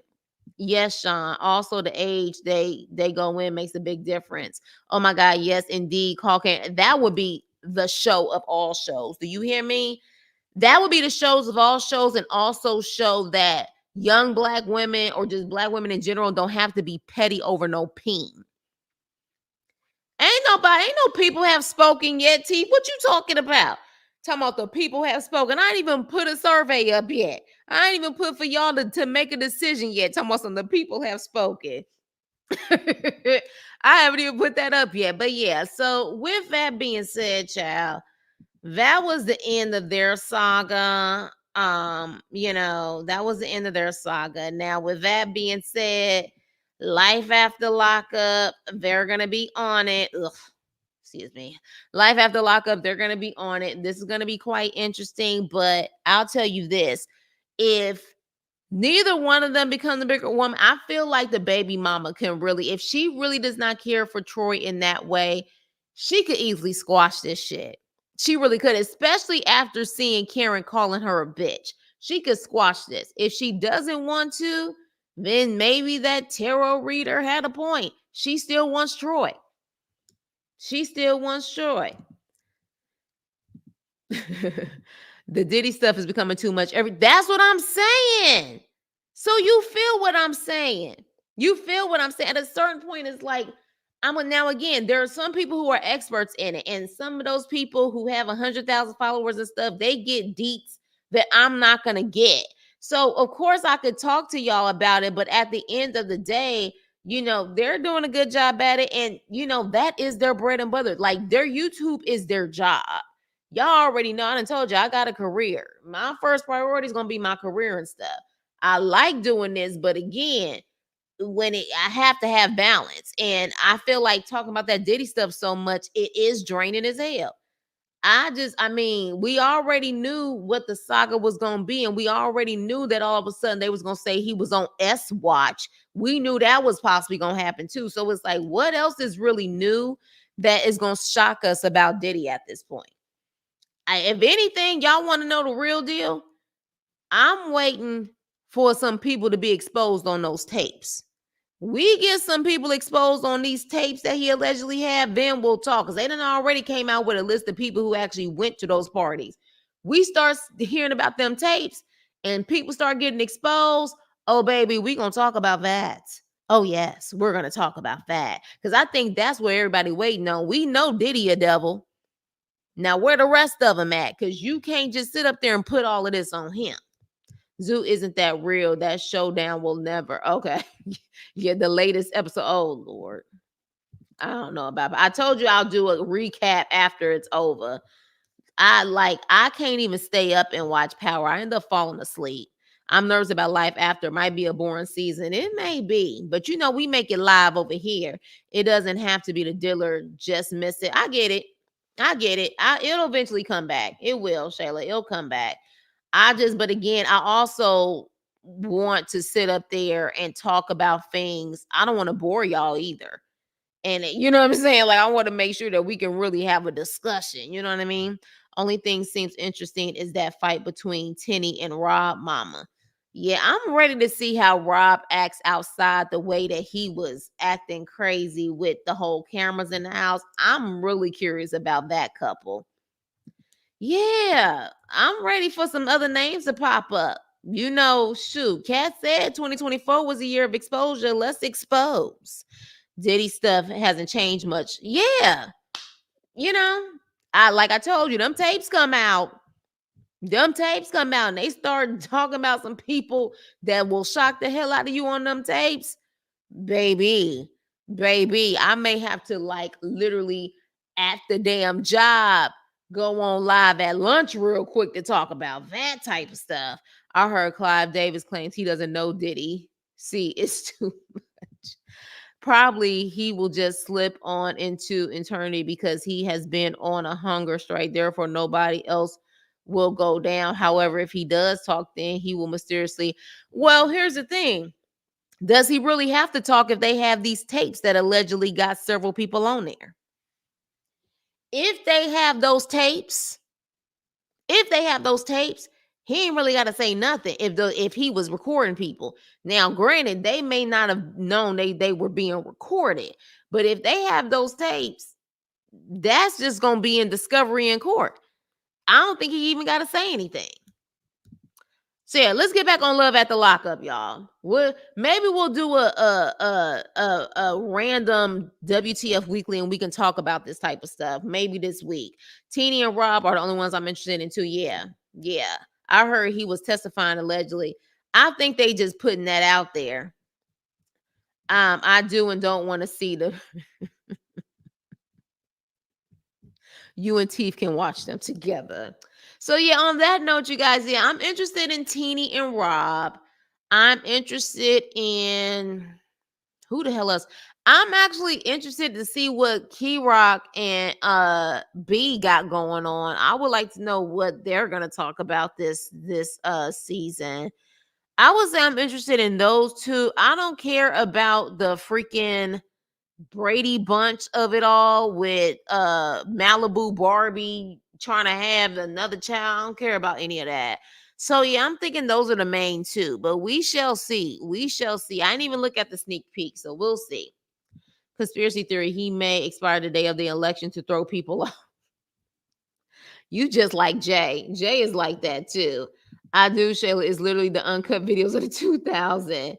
Yes, Sean. Also, the age they go in makes a big difference. Oh my God, yes, indeed. Caucasian. That would be the show of all shows. Do you hear me? That would be the shows of all shows, and also show that young black women or just black women in general don't have to be petty over no peen. Ain't no people have spoken yet, T. What you talking about? Talking about the people have spoken. I ain't even put a survey up yet. I ain't even put for y'all to make a decision yet. Talking about some the people have spoken. I haven't even put that up yet. But yeah, so with that being said, child, that was the end of their saga. That was the end of their saga. Now, with that being said, life after lockup, they're gonna be on it. Ugh, excuse me. Life after lockup, they're gonna be on it. This is gonna be quite interesting, but I'll tell you this: if neither one of them become the bigger woman, I feel like the baby mama can really, if she really does not care for Troy in that way, she could easily squash this shit. She really could, especially after seeing Karen calling her a bitch. She could squash this. If she doesn't want to, then maybe that tarot reader had a point. She still wants Troy. She still wants Troy. The Diddy stuff is becoming too much. That's what I'm saying. So you feel what I'm saying. You feel what I'm saying. At a certain point, it's like, now again, there are some people who are experts in it, and some of those people who have 100,000 followers and stuff, they get deets that I'm not gonna get. So of course I could talk to y'all about it, but at the end of the day, they're doing a good job at it, and that is their bread and butter. Like, their YouTube is their job. Y'all already know. I done told you I got a career. My first priority is gonna be my career and stuff. I like doing this, but again, I have to have balance. And I feel like talking about that Diddy stuff so much, it is draining as hell. We already knew what the saga was gonna be, and we already knew that all of a sudden they was gonna say he was on S watch. We knew that was possibly gonna happen too. So it's like, what else is really new that is gonna shock us about Diddy at this point? If anything, y'all want to know the real deal, I'm waiting for some people to be exposed on those tapes. We get some people exposed on these tapes that he allegedly had, then we'll talk. Because they done already came out with a list of people who actually went to those parties. We start hearing about them tapes and people start getting exposed. Oh, baby, we going to talk about that. Oh, yes, we're going to talk about that. Because I think that's where everybody waiting on. We know Diddy a devil. Now, where the rest of them at? Because you can't just sit up there and put all of this on him. Zoo isn't that real. That showdown will never. Okay. Yeah, the latest episode. Oh, Lord. I don't know about it. I told you I'll do a recap after it's over. I can't even stay up and watch Power. I end up falling asleep. I'm nervous about life after. It might be a boring season. It may be, but we make it live over here. It doesn't have to be the dealer. Just miss it. I get it. I get it. It'll eventually come back. It will, Shayla. It'll come back. But again, I also want to sit up there and talk about things. I don't want to bore y'all either. And you know what I'm saying? Like, I want to make sure that we can really have a discussion. You know what I mean? Only thing seems interesting is that fight between Tenny and Rob Mama. Yeah, I'm ready to see how Rob acts outside the way that he was acting crazy with the whole cameras in the house. I'm really curious about that couple. Yeah, I'm ready for some other names to pop up. Shoot, Kat said 2024 was a year of exposure. Let's expose. Diddy stuff hasn't changed much. Yeah, you know, I told you, them tapes come out. Them tapes come out and they start talking about some people that will shock the hell out of you on them tapes. Baby, baby, I may have to like literally at the damn job go on live at lunch real quick to talk about that type of stuff. I heard Clive Davis claims he doesn't know Diddy. See, it's too much. Probably he will just slip on into eternity because he has been on a hunger strike. Therefore, nobody else will go down. However, if he does talk, then he will mysteriously. Well, here's the thing. Does he really have to talk if they have these tapes that allegedly got several people on there? If they have those tapes, he ain't really got to say nothing if he was recording people. Now, granted, they may not have known they were being recorded, but if they have those tapes, that's just gonna be in discovery in court. I don't think he even got to say anything. So yeah, let's get back on Love at the Lockup, y'all. Maybe we'll do a random WTF weekly, and we can talk about this type of stuff. Maybe this week. Teeny and Rob are the only ones I'm interested in too. Yeah, yeah. I heard he was testifying allegedly. I think they just putting that out there. I do and don't want to see the. You and Teeth can watch them together. So yeah, on that note, you guys, yeah, I'm interested in Teeny and Rob. I'm interested in who the hell else? I'm actually interested to see what Key Rock and B got going on. I would like to know what they're gonna talk about this season. I would say I'm interested in those two. I don't care about the freaking Brady bunch of it all with Malibu Barbie trying to have another child. I don't care about any of that. So yeah, I'm thinking those are the main two, but we shall see. We shall see. I didn't even look at the sneak peek, so we'll see. Conspiracy theory: he may expire the day of the election to throw people off. You just like Jay. Jay is like that too. I do, Shayla. It's literally the uncut videos of the 2000.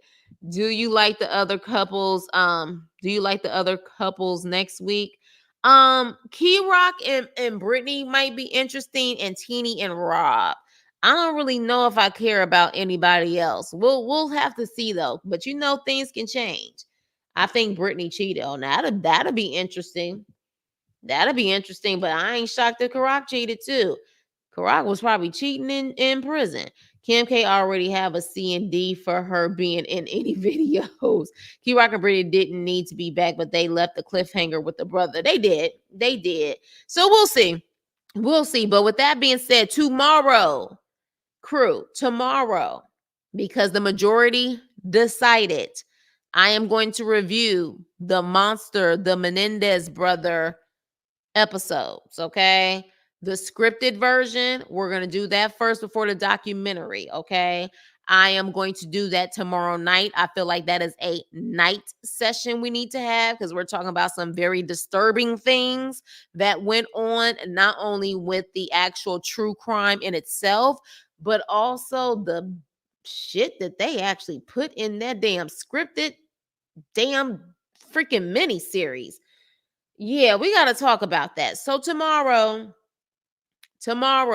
Do you like the other couples? Do you like the other couples next week? Key Rock and Brittany might be interesting, and Teeny and Rob. I don't really know if I care about anybody else. We'll have to see though. But things can change. I think Brittany cheated on that. That'll be interesting. That'll be interesting, but I ain't shocked that Karak cheated too. Karak was probably cheating in prison. Kim K already have a C and D for her being in any videos. Key Rock and Brittany didn't need to be back, but they left the cliffhanger with the brother. They did. They did. So we'll see. We'll see. But with that being said, tomorrow, crew, tomorrow, because the majority decided, I am going to review the Menendez brother episodes, okay? The scripted version, we're going to do that first before the documentary, okay? I am going to do that tomorrow night. I feel like that is a night session we need to have because we're talking about some very disturbing things that went on, not only with the actual true crime in itself, but also the shit that they actually put in that damn scripted damn freaking mini series. Yeah, we got to talk about that. So tomorrow,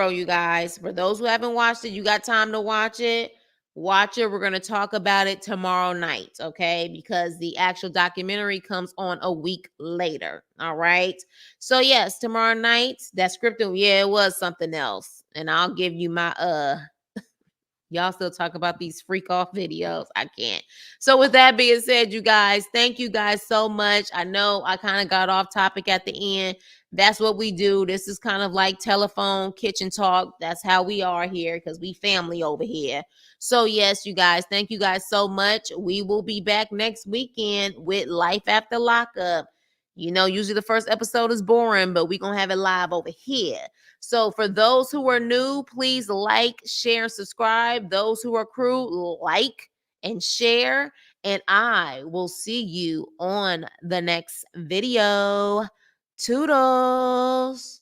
you guys, for those who haven't watched it, you got time to watch it. Watch it. We're going to talk about it tomorrow night, okay? Because the actual documentary comes on a week later. All right. So yes, tomorrow night, that scripted, yeah, it was something else. And I'll give you my Y'all still talk about these freak off videos. I can't. So with that being said, you guys, thank you guys so much. I know I kind of got off topic at the end. That's what we do. This is kind of like telephone kitchen talk. That's how we are here because we family over here. So yes, you guys, thank you guys so much. We will be back next weekend with Life After Lockup. You know, usually the first episode is boring, but we're going to have it live over here. So for those who are new, please like, share, and subscribe. Those who are crew, like and share. And I will see you on the next video. Toodles.